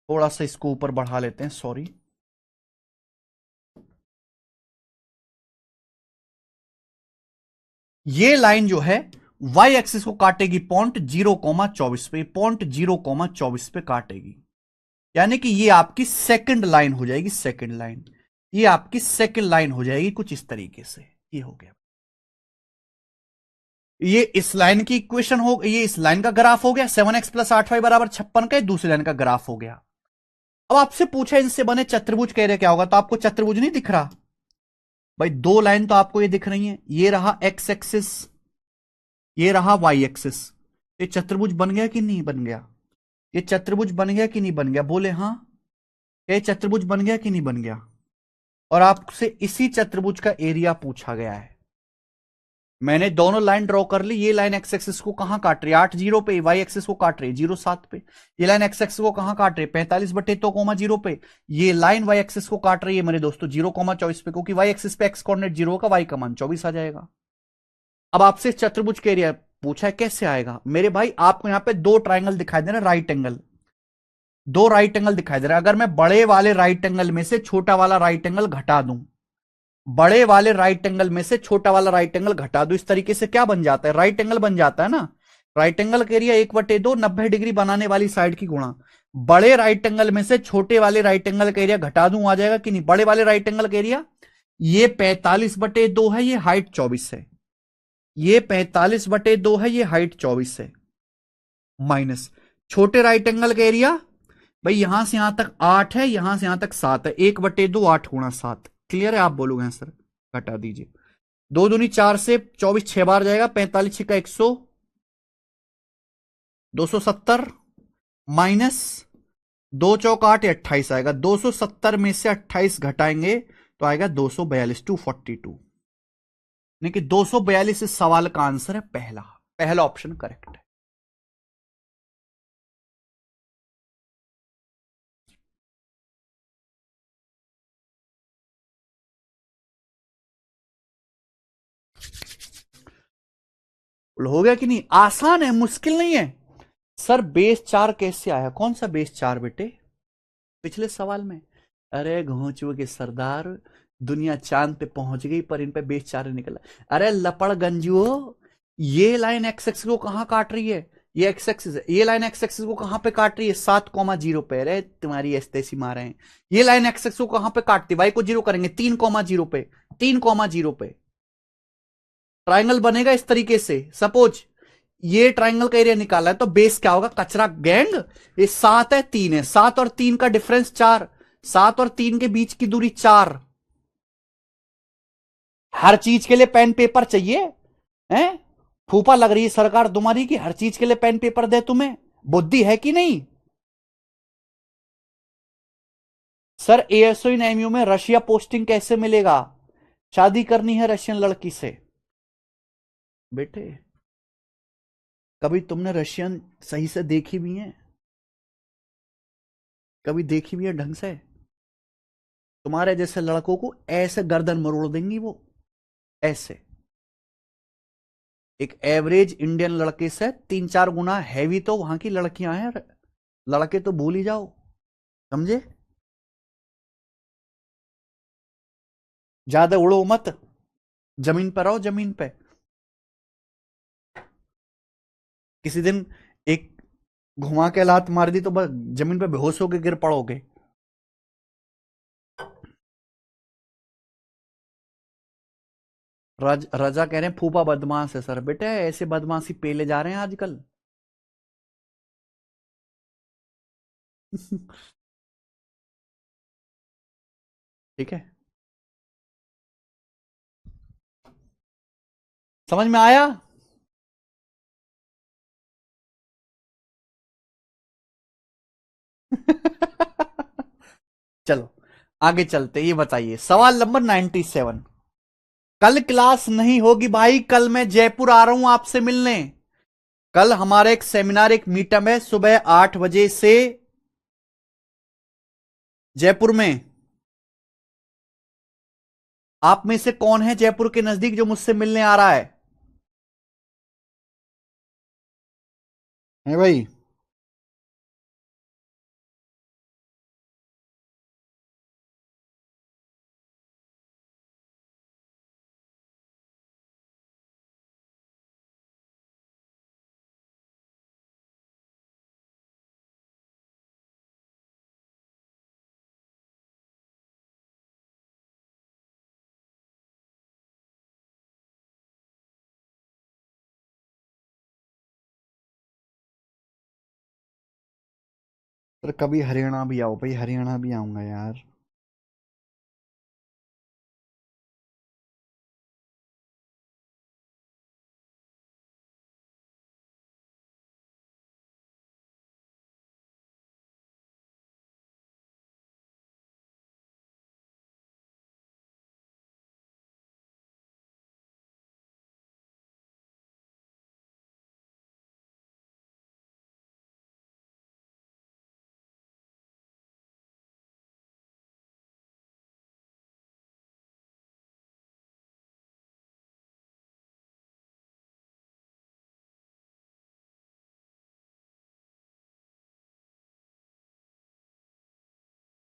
थोड़ा सा इसको ऊपर बढ़ा लेते हैं, सॉरी। ये लाइन जो है वाई एक्सिस को काटेगी पॉइंट 0,24 पे, पॉइंट 0,24 पे काटेगी। यानी कि ये आपकी सेकंड लाइन हो जाएगी, सेकंड लाइन, ये आपकी सेकंड लाइन हो जाएगी कुछ इस तरीके से। ये हो गया, ये इस लाइन की इक्वेशन हो, ये इस लाइन का ग्राफ हो गया 7x प्लस 8y बराबर 56 का, दूसरी लाइन का ग्राफ हो गया। अब आपसे पूछा इनसे बने चतुर्भुज कह रहे क्या होगा, तो आपको चतुर्भुज नहीं दिख रहा भाई, दो लाइन तो आपको ये दिख रही है, ये रहा एक्स एक्सिस, ये रहा वाई एक्सिस। ये चतुर्भुज बन गया कि नहीं बन गया? ये चतुर्भुज बन गया कि नहीं बन गया? बोले हाँ। ये चतुर्भुज बन गया कि नहीं बन गया? और आपसे इसी चतुर्भुज का एरिया पूछा गया है। मैंने दोनों लाइन ड्रॉ कर ली। ये लाइन एक्स एक्सिस को कहां काट रही है? 8,0 पे। वाई एक्सिस को काट रही है 0,7 पे। ये लाइन एक्स एक्सिस को कहां काट रही है? 45/2,0 पे। ये लाइन वाई एक्सिस को काट रही है मेरे दोस्तों 0,24 पे, क्योंकि वाई एक्सिस पे एक्स कोऑर्डिनेट 0 का, वाई का मान 24 आ जाएगा। अब आपसे चतुर्भुज के एरिया पूछा है, कैसे आएगा मेरे भाई? आपको यहां पे दो ट्राइंगल दिखाई दे रहे, राइट एंगल, दो राइट एंगल दिखाई दे रहा है। अगर मैं बड़े वाले राइट एंगल में से छोटा वाला राइट एंगल घटा दूं, बड़े वाले राइट एंगल में से छोटा वाला राइट एंगल घटा दो, इस तरीके से क्या बन जाता है? राइट एंगल बन जाता है ना। राइट एंगल का एरिया 1/2 90 डिग्री बनाने वाली साइड की गुणा बड़े राइट एंगल में से छोटे वाले राइट एंगल का एरिया घटा दूं, आ जाएगा कि नहीं? बड़े वाले राइट एंगल का एरिया ये 45/2 है, ये हाइट 24 है। ये 45/2 है, ये हाइट 24 है, माइनस छोटे राइट एंगल का एरिया भाई यहां से यहां तक 8 है, यहां से यहां तक 7 है, 1/2 8 गुणा 7। क्लियर है? आप बोलोगे सर घटा दीजिए, 2 दूनी 4 से 24 6 बार जाएगा, 45 का 100, 270 माइनस 2 चौक 8 28 आएगा। 270 में से 28 घटाएंगे तो आएगा 242, 242। यानी कि 242 इस सवाल का आंसर है पहला, पहला ऑप्शन करेक्ट है। हो गया कि नहीं? आसान है, मुश्किल नहीं है। सर बेस 4 कैसे आया? कौन सा बेस 4 बेटे? पिछले सवाल में। अरे घोंचू के सरदार, दुनिया चांद पे पहुंच गई पर इन पे बेचारे निकला। अरे लपड़ गंजुओ, ये लाइन एक्स एक्सिस को कहां काट रही है? ये एक्स एक्सिस है, ये लाइन एक्स एक्सिस को कहां पे काट रही है? 7,0 पे। अरे तुम्हारी ऐसी मारे हैं। ये लाइन एक्स एक्सिस को कहां पे काटती? वाई को 0 करेंगे 3,0 पे, 3,0 पे। ट्राइंगल बनेगा इस तरीके से। सपोज ये ट्राइंगल का एरिया निकाला है तो बेस क्या होगा? कचरा गैंग। ये 7 है 3 है, 7 और 3 का डिफरेंस 4, 7 और 3 के बीच की दूरी 4। हर चीज के लिए पेन पेपर चाहिए हैं? फूफा लग रही है सरकार तुम्हारी की हर चीज के लिए पेन पेपर दे तुम्हें। बुद्धि है कि नहीं? सर एएसओ इन एमयू में रशिया पोस्टिंग कैसे मिलेगा? शादी करनी है रशियन लड़की से। बेटे कभी तुमने रशियन सही से देखी भी है? कभी देखी भी है ढंग से? तुम्हारे जैसे लड़कों को ऐसे गर्दन मरोड़ देंगी वो, ऐसे। एक एवरेज इंडियन लड़के से 3-4 गुना हैवी तो वहां की लड़कियां हैं। लड़के तो भूल ही जाओ, समझे? ज्यादा उड़ो मत, जमीन पर रहो, जमीन पे। किसी दिन एक घुमा के लात मार दी तो बस जमीन पे बेहोश होके गिर पड़ोगे। रजा कह रहे हैं फूफा बदमाश है सर। बेटे ऐसे बदमाशी पेले जा रहे हैं आजकल। ठीक है, समझ में आया? चलो आगे चलते। ये बताइए सवाल नंबर 97। कल क्लास नहीं होगी भाई, कल मैं जयपुर आ रहा हूं आपसे मिलने। कल हमारा एक सेमिनार, एक मीटअप है सुबह 8 बजे से जयपुर में। आप में से कौन है जयपुर के नजदीक जो मुझसे मिलने आ रहा है भाई? सर कभी हरियाणा भी आओ भाई, हरियाणा भी आऊंगा यार।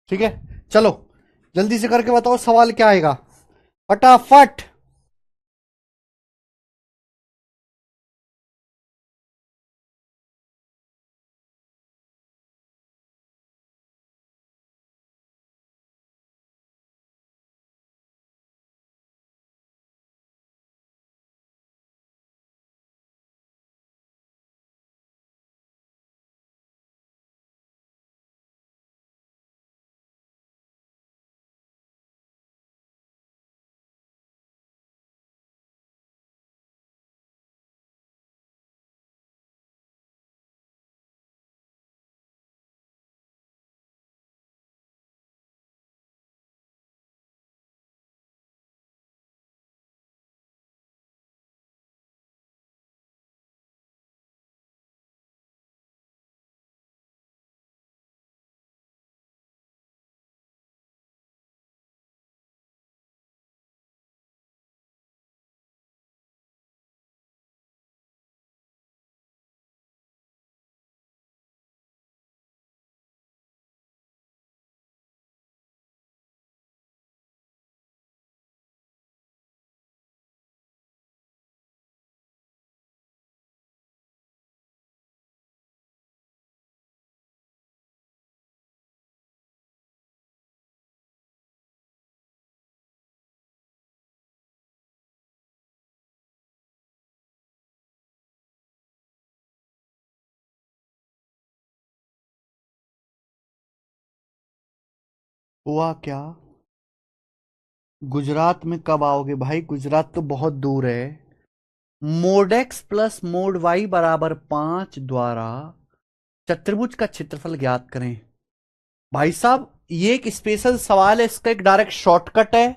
ठीक है, चलो जल्दी से करके बताओ सवाल क्या आएगा, फटाफट। हुआ क्या? गुजरात में कब आओगे भाई? गुजरात तो बहुत दूर है। Mod x plus mod y बराबर 5 द्वारा चतुर्भुज का क्षेत्रफल ज्ञात करें। भाई साहब, ये एक स्पेशल सवाल है, इसका एक डायरेक्ट शॉर्टकट है।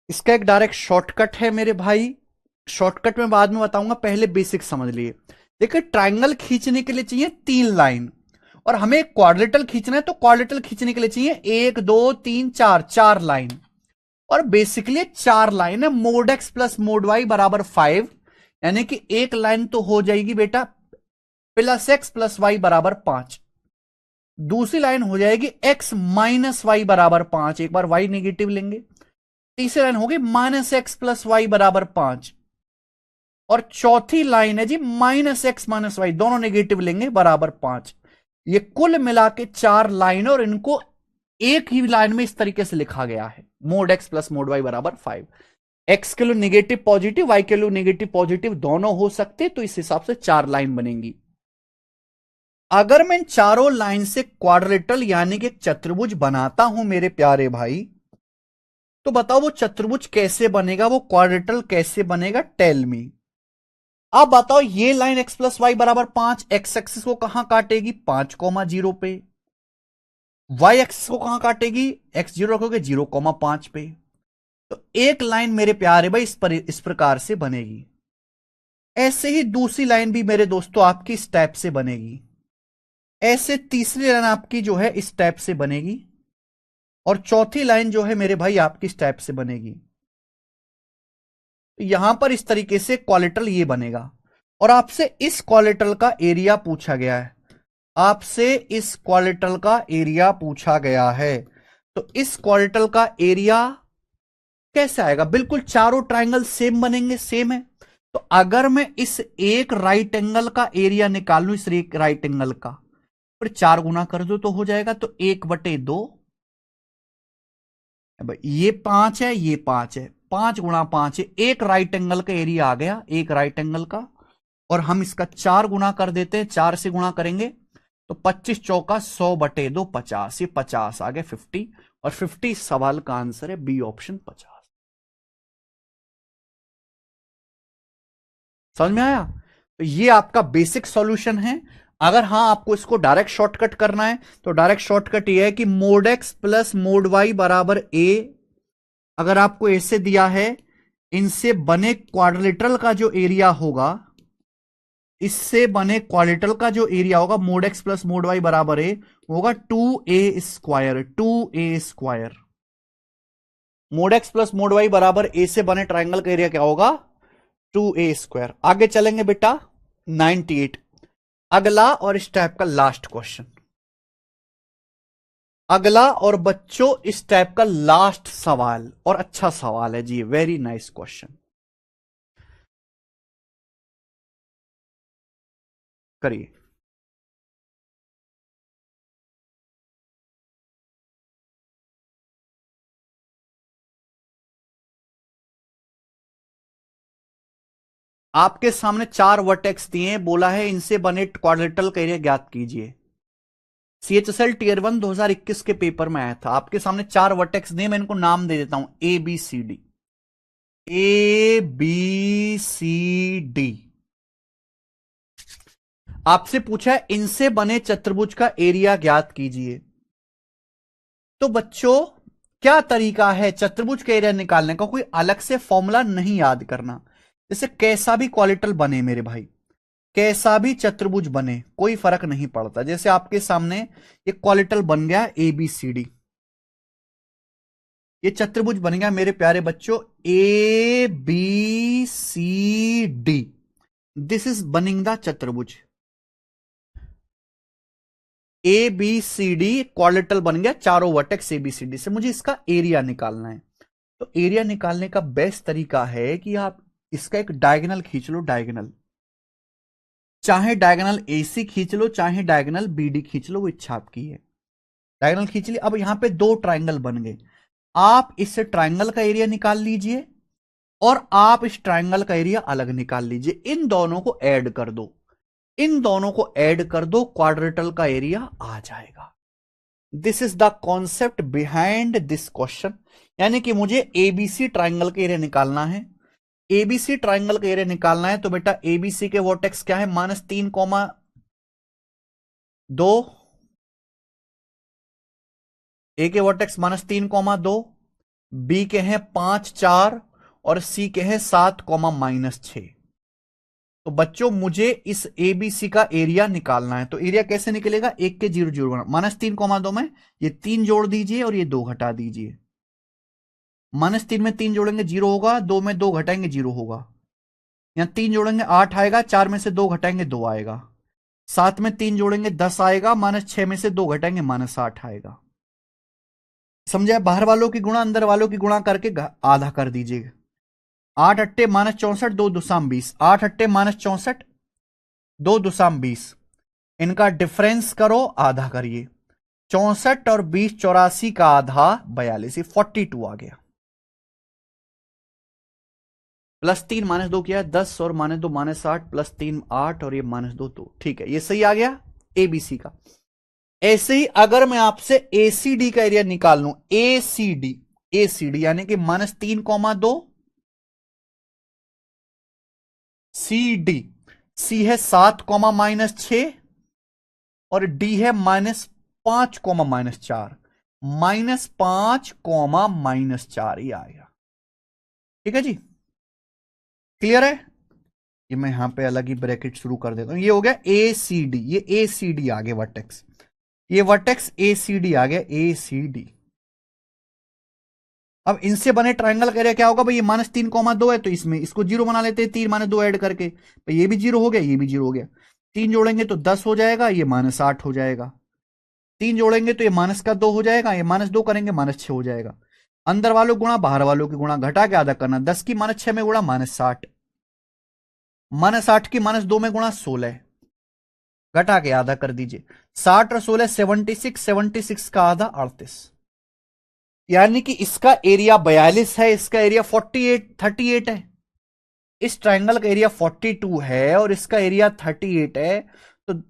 इसका एक डायरेक्ट शॉर्टकट है मेरे भाई। शॉर्टकट में बाद में बताऊंगा, पहले बेसिक समझ लिए। देखिए, ट्रायंगल खींचने के लिए चाहिए 3 लाइन, और हमें क्वाड्रेटल खींचना है, तो क्वाड्रेटल खींचने के लिए चाहिए 1 2 3 4 4 लाइन। और बेसिकली 4 लाइन है। Mod x plus mod y बराबर 5, यानी कि एक लाइन तो हो जाएगी बेटा प्लस एक्स प्लस वाई बराबर 5। दूसरी लाइन हो जाएगी एक्स माइनस वाई बराबर 5, एक बार वाई नेगेटिव लेंगे। तीसरी लाइन होगी माइनस एक्स प्लस वाई बराबर 5, और चौथी लाइन है जी माइनस एक्स माइनस वाई, दोनों नेगेटिव लेंगे, बराबर 5। ये कुल मिला के 4 लाइन, और इनको एक ही लाइन में इस तरीके से लिखा गया है, mod x plus mod y बराबर 5। एक्स के लिए नेगेटिव पॉजिटिव, वाई के लिए नेगेटिव पॉजिटिव दोनों हो सकते, तो इस हिसाब से 4 लाइन बनेंगी। अगर मैं इन चारों लाइन से क्वाड्रेटल यानी कि चतुर्भुज बनाता हूं मेरे प्यारे भाई, तो बताओ वो चतुर्भुज कैसे बनेगा, वो क्वाड्रेटल कैसे बनेगा? Tell me. आप बताओ, ये लाइन x प्लस वाई बराबर 5 एक्स एक्सिस को कहां काटेगी? 5,0 पे। y एक्सिस को कहां काटेगी? x0 रखोगे 0,5 पे। तो एक लाइन मेरे प्यारे भाई इस प्रकार से बनेगी। ऐसे ही दूसरी लाइन भी मेरे दोस्तों आपकी इस टाइप से बनेगी। ऐसे तीसरी लाइन आपकी जो है इस टाइप से बनेगी, और चौथी लाइन जो है मेरे भाई आपकी इस टाइप से बनेगी। तो यहां पर इस तरीके से क्वालिटल ये बनेगा। और आपसे इस क्वालिटल का एरिया पूछा गया है। आपसे इस क्वालिटल का एरिया पूछा गया है। तो इस क्वालिटल का एरिया कैसे आएगा? बिल्कुल चारों ट्रायंगल सेम बनेंगे, सेम है। तो अगर मैं इस एक राइट एंगल का एरिया निकाल लू, इस एक राइट एंगल का, फिर 4 गुना कर दो तो हो जाएगा। तो 1/2, ये 5 है, ये 5 है, 5 गुणा 5 है, एक राइट एंगल का एरिया आ गया, एक राइट एंगल का। और हम इसका 4 गुना कर देते हैं, 4 से गुणा करेंगे तो 25 चौका 100/2 50, ये 50 आ गया 50, और 50 सवाल का आंसर है बी ऑप्शन 50। समझ में आया? तो ये आपका बेसिक सॉल्यूशन है। अगर हाँ आपको इसको डायरेक्ट शॉर्टकट करना है, तो डायरेक्ट शॉर्टकट ये है कि mod x plus mod y बराबर ए। अगर आपको ऐसे दिया है, इनसे बने क्वाड्रिलेटरल का जो एरिया होगा, इससे बने क्वाड्रिलेटरल का जो एरिया होगा mod x plus mod y बराबर ए होगा 2a²। 2a²। Mod x plus mod y बराबर ए से बने ट्राइंगल का एरिया क्या होगा? 2a²। आगे चलेंगे बेटा 98। अगला और इस टाइप का लास्ट क्वेश्चन। अगला और बच्चों इस टाइप का लास्ट सवाल, और अच्छा सवाल है जी, वेरी नाइस क्वेश्चन। करिए। आपके सामने 4 वर्टेक्स दिए हैं, बोला है इनसे बने क्वाड्रेटल का एरिया ज्ञात कीजिए। CHSL टीयर 1 2021 के पेपर में आया था। आपके सामने 4 वर्टेक्स दिए, मैं इनको नाम दे देता हूं ABCD। ABCD। आपसे पूछा है इनसे बने चतुर्भुज का एरिया ज्ञात कीजिए। तो बच्चों, क्या तरीका है चतुर्भुज का एरिया निकालने का? कोई अलग से फॉर्मूला नहीं याद करना। जैसे कैसा भी क्वालिटल बने मेरे भाई, कैसा भी चतुर्भुज बने, कोई फर्क नहीं पड़ता। जैसे आपके सामने ये क्वालिटल बन गया ABCD, ये चतुर्भुज बन गया मेरे प्यारे बच्चों ABCD। This is Warring the चतुर्भुज ABCD। क्वाड्रेटल बन गया, चारों वर्टेक्स ABCD से। मुझे इसका एरिया निकालना है। तो एरिया निकालने का बेस्ट तरीका है कि आप इसका एक डायगोनल खींच लो। डायगोनल, चाहे डायगोनल AC खींच लो, चाहे डायगोनल BD खींच लो, वो इच्छा आपकी है। डायगोनल खींच ली। अब यहां पे 2 ट्राइंगल बन गए। आप इस ट्राइंगल का एरिया निकाल लीजिए, और आप इस ट्राइंगल का एरिया अलग निकाल लीजिए। इन दोनों को ऐड कर दो, इन दोनों को ऐड कर दो, क्वाड्रेटल का एरिया आ जाएगा। This is the concept behind this question. यानी कि मुझे एबीसी ट्राइंगल का एरिया निकालना है। एबीसी ट्राइंगल का एरिया निकालना है तो बेटा एबीसी के वर्टेक्स क्या है, -3,2, ए के वर्टेक्स -3,2, बी के हैं 5, 4 और सी के हैं 7, -6। तो बच्चों मुझे इस एबीसी का एरिया निकालना है। तो एरिया कैसे निकलेगा, 1 के 0 0 -3,2 में ये 3 जोड़ दीजिए और ये 2 घटा दीजिए। -3 में 3 जोड़ेंगे 0 होगा, 2 में 2 घटाएंगे 0 होगा। यहां 3 जोड़ेंगे 8 आएगा, 4 में से 2 घटाएंगे 2 आएगा। 7 में 3 जोड़ेंगे 10 आएगा, -6 में से 2 घटाएंगे -8 आएगा। समझे, बाहर वालों की गुणा अंदर वालों की गुणा करके आधा कर दीजिए। 8 अट्टे -64, 2 दुसाम 20, 8 अट्टे -64, 2 दुसाम 20, इनका डिफरेंस करो, आधा करिए। 64 और 20 84 का आधा 42, 42 आ गया। +3 -2 किया 10 और -2 -8, +3 8 और ये -2 2। ठीक है, ये सही आ गया एबीसी का। ऐसे ही अगर मैं आपसे एसीडी का एरिया निकाल लूं, एसीडी यानी कि -3,2, सी डी, सी है 7, -6 और डी है -5, -4, -5, -4 ये आएगा। ठीक है जी, क्लियर है। ये मैं यहां पे अलग ही ब्रैकेट शुरू कर देता हूं। ये हो गया एसीडी, ये एसीडी आ गया वर्टेक्स, ये वर्टेक्स एसीडी आ गया, एसीडी। अब इनसे बने ट्रायंगल का एरिया क्या होगा भाई, ये -3,2 है तो इसमें इसको 0 बना लेते हैं, 3 -2 ऐड करके। भाई ये भी 0 हो गया, ये भी 0 हो गया। 3 जोड़ेंगे तो 10 हो जाएगा, ये -8 हो जाएगा। 3 जोड़ेंगे तो ये -2 हो जाएगा, ये -2 करेंगे -6 हो जाएगा। अंदर वालों गुणा बाहर वालों की गुणा घटा के आधा करना, 10 की -6 में गुणा -8, -8 की -2 में गुणा 16, घटा के आधा कर दीजिए। 60 और 16 76, 76 का आधा 38। यानी कि इसका एरिया 42 है, इसका एरिया 38 है। इस ट्रायंगल का एरिया 42 है और इसका एरिया 38 है। तो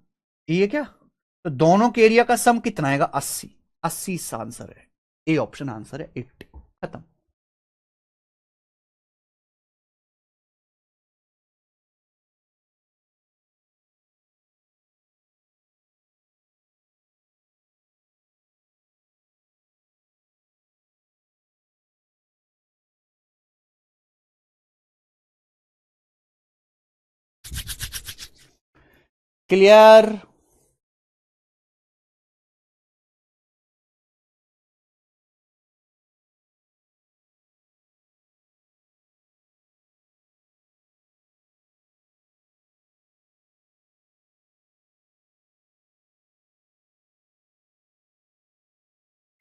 ये क्या, तो दोनों के एरिया का सम कितना आएगा, 80। 80 इसका आंसर है, ए ऑप्शन आंसर है 80। खत्म। क्लियर।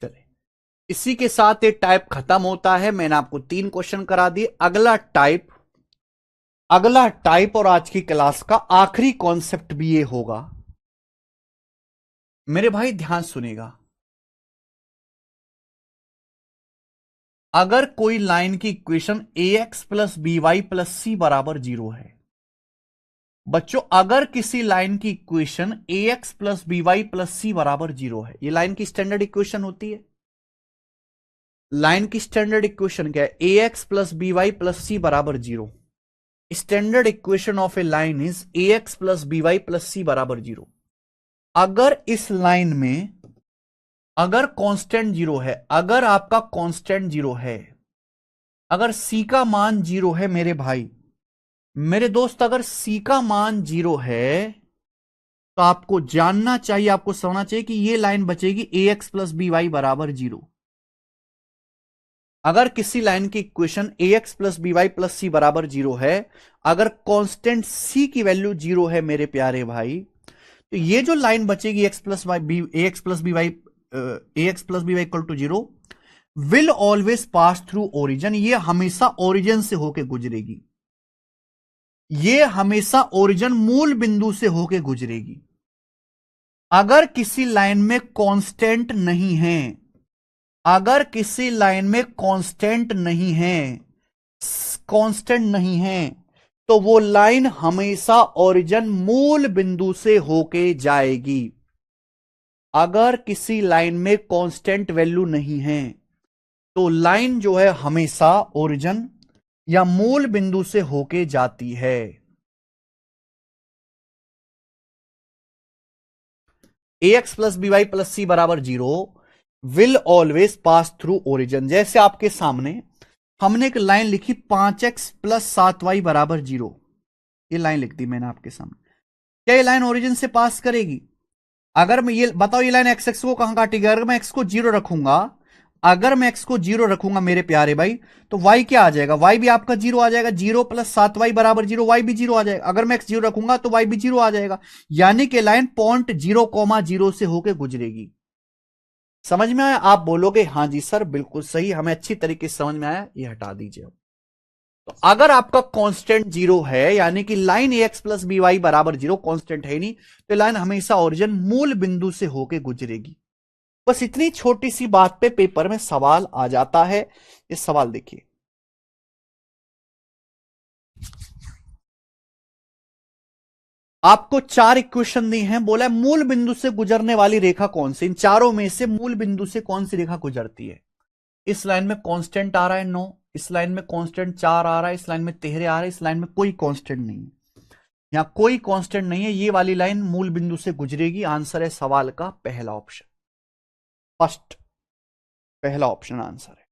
चले, इसी के साथ ये टाइप खत्म होता है। मैंने आपको 3 क्वेश्चन करा दिए। अगला टाइप और आज की क्लास का आखिरी कॉन्सेप्ट भी ये होगा। मेरे भाई ध्यान सुनेगा, अगर कोई लाइन की equation ax plus B Y plus C बराबर 0 है, बच्चों अगर किसी लाइन की equation ax plus B Y plus C बराबर 0 है, ये लाइन की स्टैंडर्ड इक्वेशन होती है। लाइन की स्टैंडर्ड इक्वेशन क्या है, ax plus B Y plus C बराबर 0। Standard equation of a line is ax plus B Y plus C बराबर 0। अगर इस लाइन में अगर कांस्टेंट 0 है, अगर आपका कांस्टेंट 0 है, अगर सी का मान 0 है मेरे भाई, मेरे दोस्त, अगर सी का मान 0 है तो आपको जानना चाहिए, आपको समझना चाहिए कि ये लाइन बचेगी ax प्लस बी वाई बराबर 0। अगर किसी लाइन की equation ax plus B Y plus C बराबर 0 है, अगर कांस्टेंट c की वैल्यू 0 है मेरे प्यारे भाई, तो ये जो लाइन बचेगी ax plus B y equal to 0 will always pass through origin. ये हमेशा ओरिजिन से होके गुजरेगी, ये हमेशा ओरिजिन मूल बिंदु से होके गुजरेगी। अगर किसी लाइन में कांस्टेंट नहीं है, अगर किसी लाइन में कांस्टेंट नहीं है, कांस्टेंट नहीं है, तो वो लाइन हमेशा ओरिजिन मूल बिंदु से होके जाएगी। अगर किसी लाइन में कांस्टेंट वैल्यू नहीं है तो लाइन जो है हमेशा ओरिजिन या मूल बिंदु से होके जाती है। ax plus B Y plus C बराबर 0 will always pass through origin. जैसे आपके सामने हमने एक लाइन लिखी 5x प्लस 7y बराबर 0, ये लाइन लिख दी मैंने आपके सामने। क्या ये लाइन ओरिजिन से पास करेगी? अगर मैं ये बताओ, ये लाइन एक्स एक्स को कहां काटेगी? अगर मैं एक्स को 0 रखूंगा, अगर मैं एक्स को 0 रखूंगा मेरे प्यारे भाई, तो वाई क्या आ जाएगा? वाई भी आपका 0 आ जाएगा। 0 प्लस 7y बराबर 0, वाई भी 0 आ जाएगा। अगर मैं एक्स 0 रखूंगा तो वाई भी 0 आ जाएगा। यानी कि लाइन पॉइंट 0,0 से होकर गुजरेगी। समझ में आया? आप बोलोगे हाँ जी सर बिल्कुल सही, हमें अच्छी तरीके से समझ में आया, ये हटा दीजिए। तो अगर आपका कांस्टेंट 0 है, यानी कि line ax plus B y बराबर 0 कांस्टेंट है नहीं, तो लाइन हमेशा ओरिजिन मूल बिंदु से होकर गुजरेगी। बस इतनी छोटी सी बात पे पेपर में सवाल आ जाता है। ये सवाल देखिए, आपको 4 इक्वेशन दी हैं, बोला है मूल बिंदु से गुजरने वाली रेखा कौन सी? इन चारों में से मूल बिंदु से कौन सी रेखा गुजरती है? इस लाइन में कांस्टेंट आ रहा है 9, इस लाइन में कांस्टेंट 4 आ रहा है, इस लाइन में 13 आ रहा है, इस लाइन में कोई कांस्टेंट नहीं है। यहां कोई कांस्टेंट नहीं है, ये वाली लाइन मूल बिंदु से गुजरेगी। आंसर है सवाल का पहला ऑप्शन, फर्स्ट, पहला ऑप्शन आंसर है।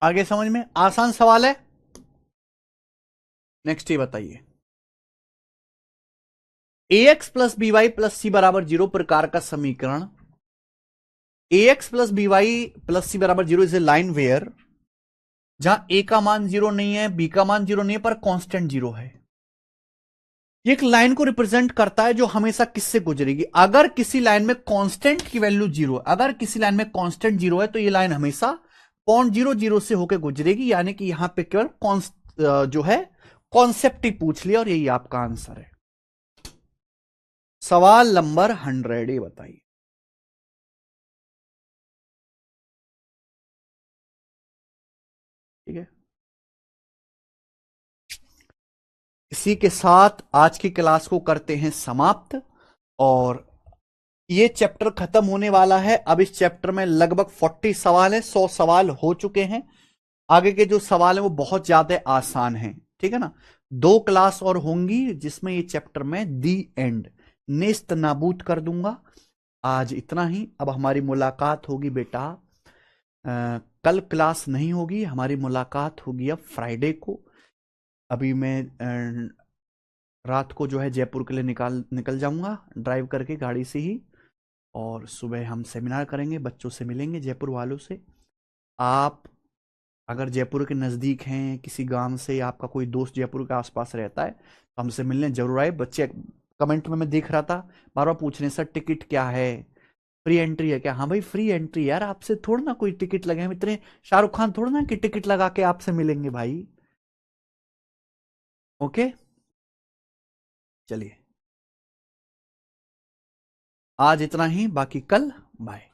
आगे समझ में? आसान सवाल है। नेक्स्ट ये बताइए, ax plus B Y plus C बराबर 0 प्रकार का समीकरण, ax plus B Y plus C बराबर 0 इज ए लाइन वेयर, जहां a का मान 0 नहीं है, b का मान 0 नहीं है, पर कांस्टेंट 0 है। ये एक लाइन को रिप्रेजेंट करता है जो हमेशा किससे गुजरेगी? अगर किसी लाइन में कांस्टेंट की वैल्यू 0, अगर किसी लाइन में कांस्टेंट 0 है तो ये लाइन हमेशा 0.00 से होकर गुजरेगी। यानी कि यहां पे केवल जो है कॉन्सेप्ट ही पूछ लिया और यही आपका आंसर है। सवाल नंबर 100 ये बताइए, ठीक है। इसी के साथ आज की क्लास को करते हैं समाप्त, और ये चैप्टर खत्म होने वाला है। अब इस चैप्टर में लगभग 40 सवाल है, 100 सवाल हो चुके हैं। आगे के जो सवाल है वो बहुत ज्यादा आसान है, ठीक है ना। 2 क्लास और होंगी जिसमें ये चैप्टर में दी एंड नेस्त नाबूद कर दूंगा। आज इतना ही। अब हमारी मुलाकात होगी बेटा, कल क्लास नहीं होगी, हमारी मुलाकात होगी अब फ्राइडे को। अभी मैं रात को जो है जयपुर के लिए निकल जाऊंगा ड्राइव करके गाड़ी से ही, और सुबह हम सेमिनार करेंगे, बच्चों से मिलेंगे जयपुर वालों से। आप अगर जयपुर के नज़दीक हैं, किसी गांव से, या आपका कोई दोस्त जयपुर के आसपास रहता है, तो हमसे मिलने जरूर आए। बच्चे कमेंट में मैं देख रहा था बार बार पूछ रहे हैं, सर टिकट क्या है, फ्री एंट्री है क्या? हाँ भाई फ्री एंट्री यार, आपसे थोड़ा ना कोई टिकट लगे, हम इतने शाहरुख खान थोड़ा ना कि टिकट लगा के आपसे मिलेंगे भाई। ओके, चलिए आज इतना ही, बाकी कल बाय।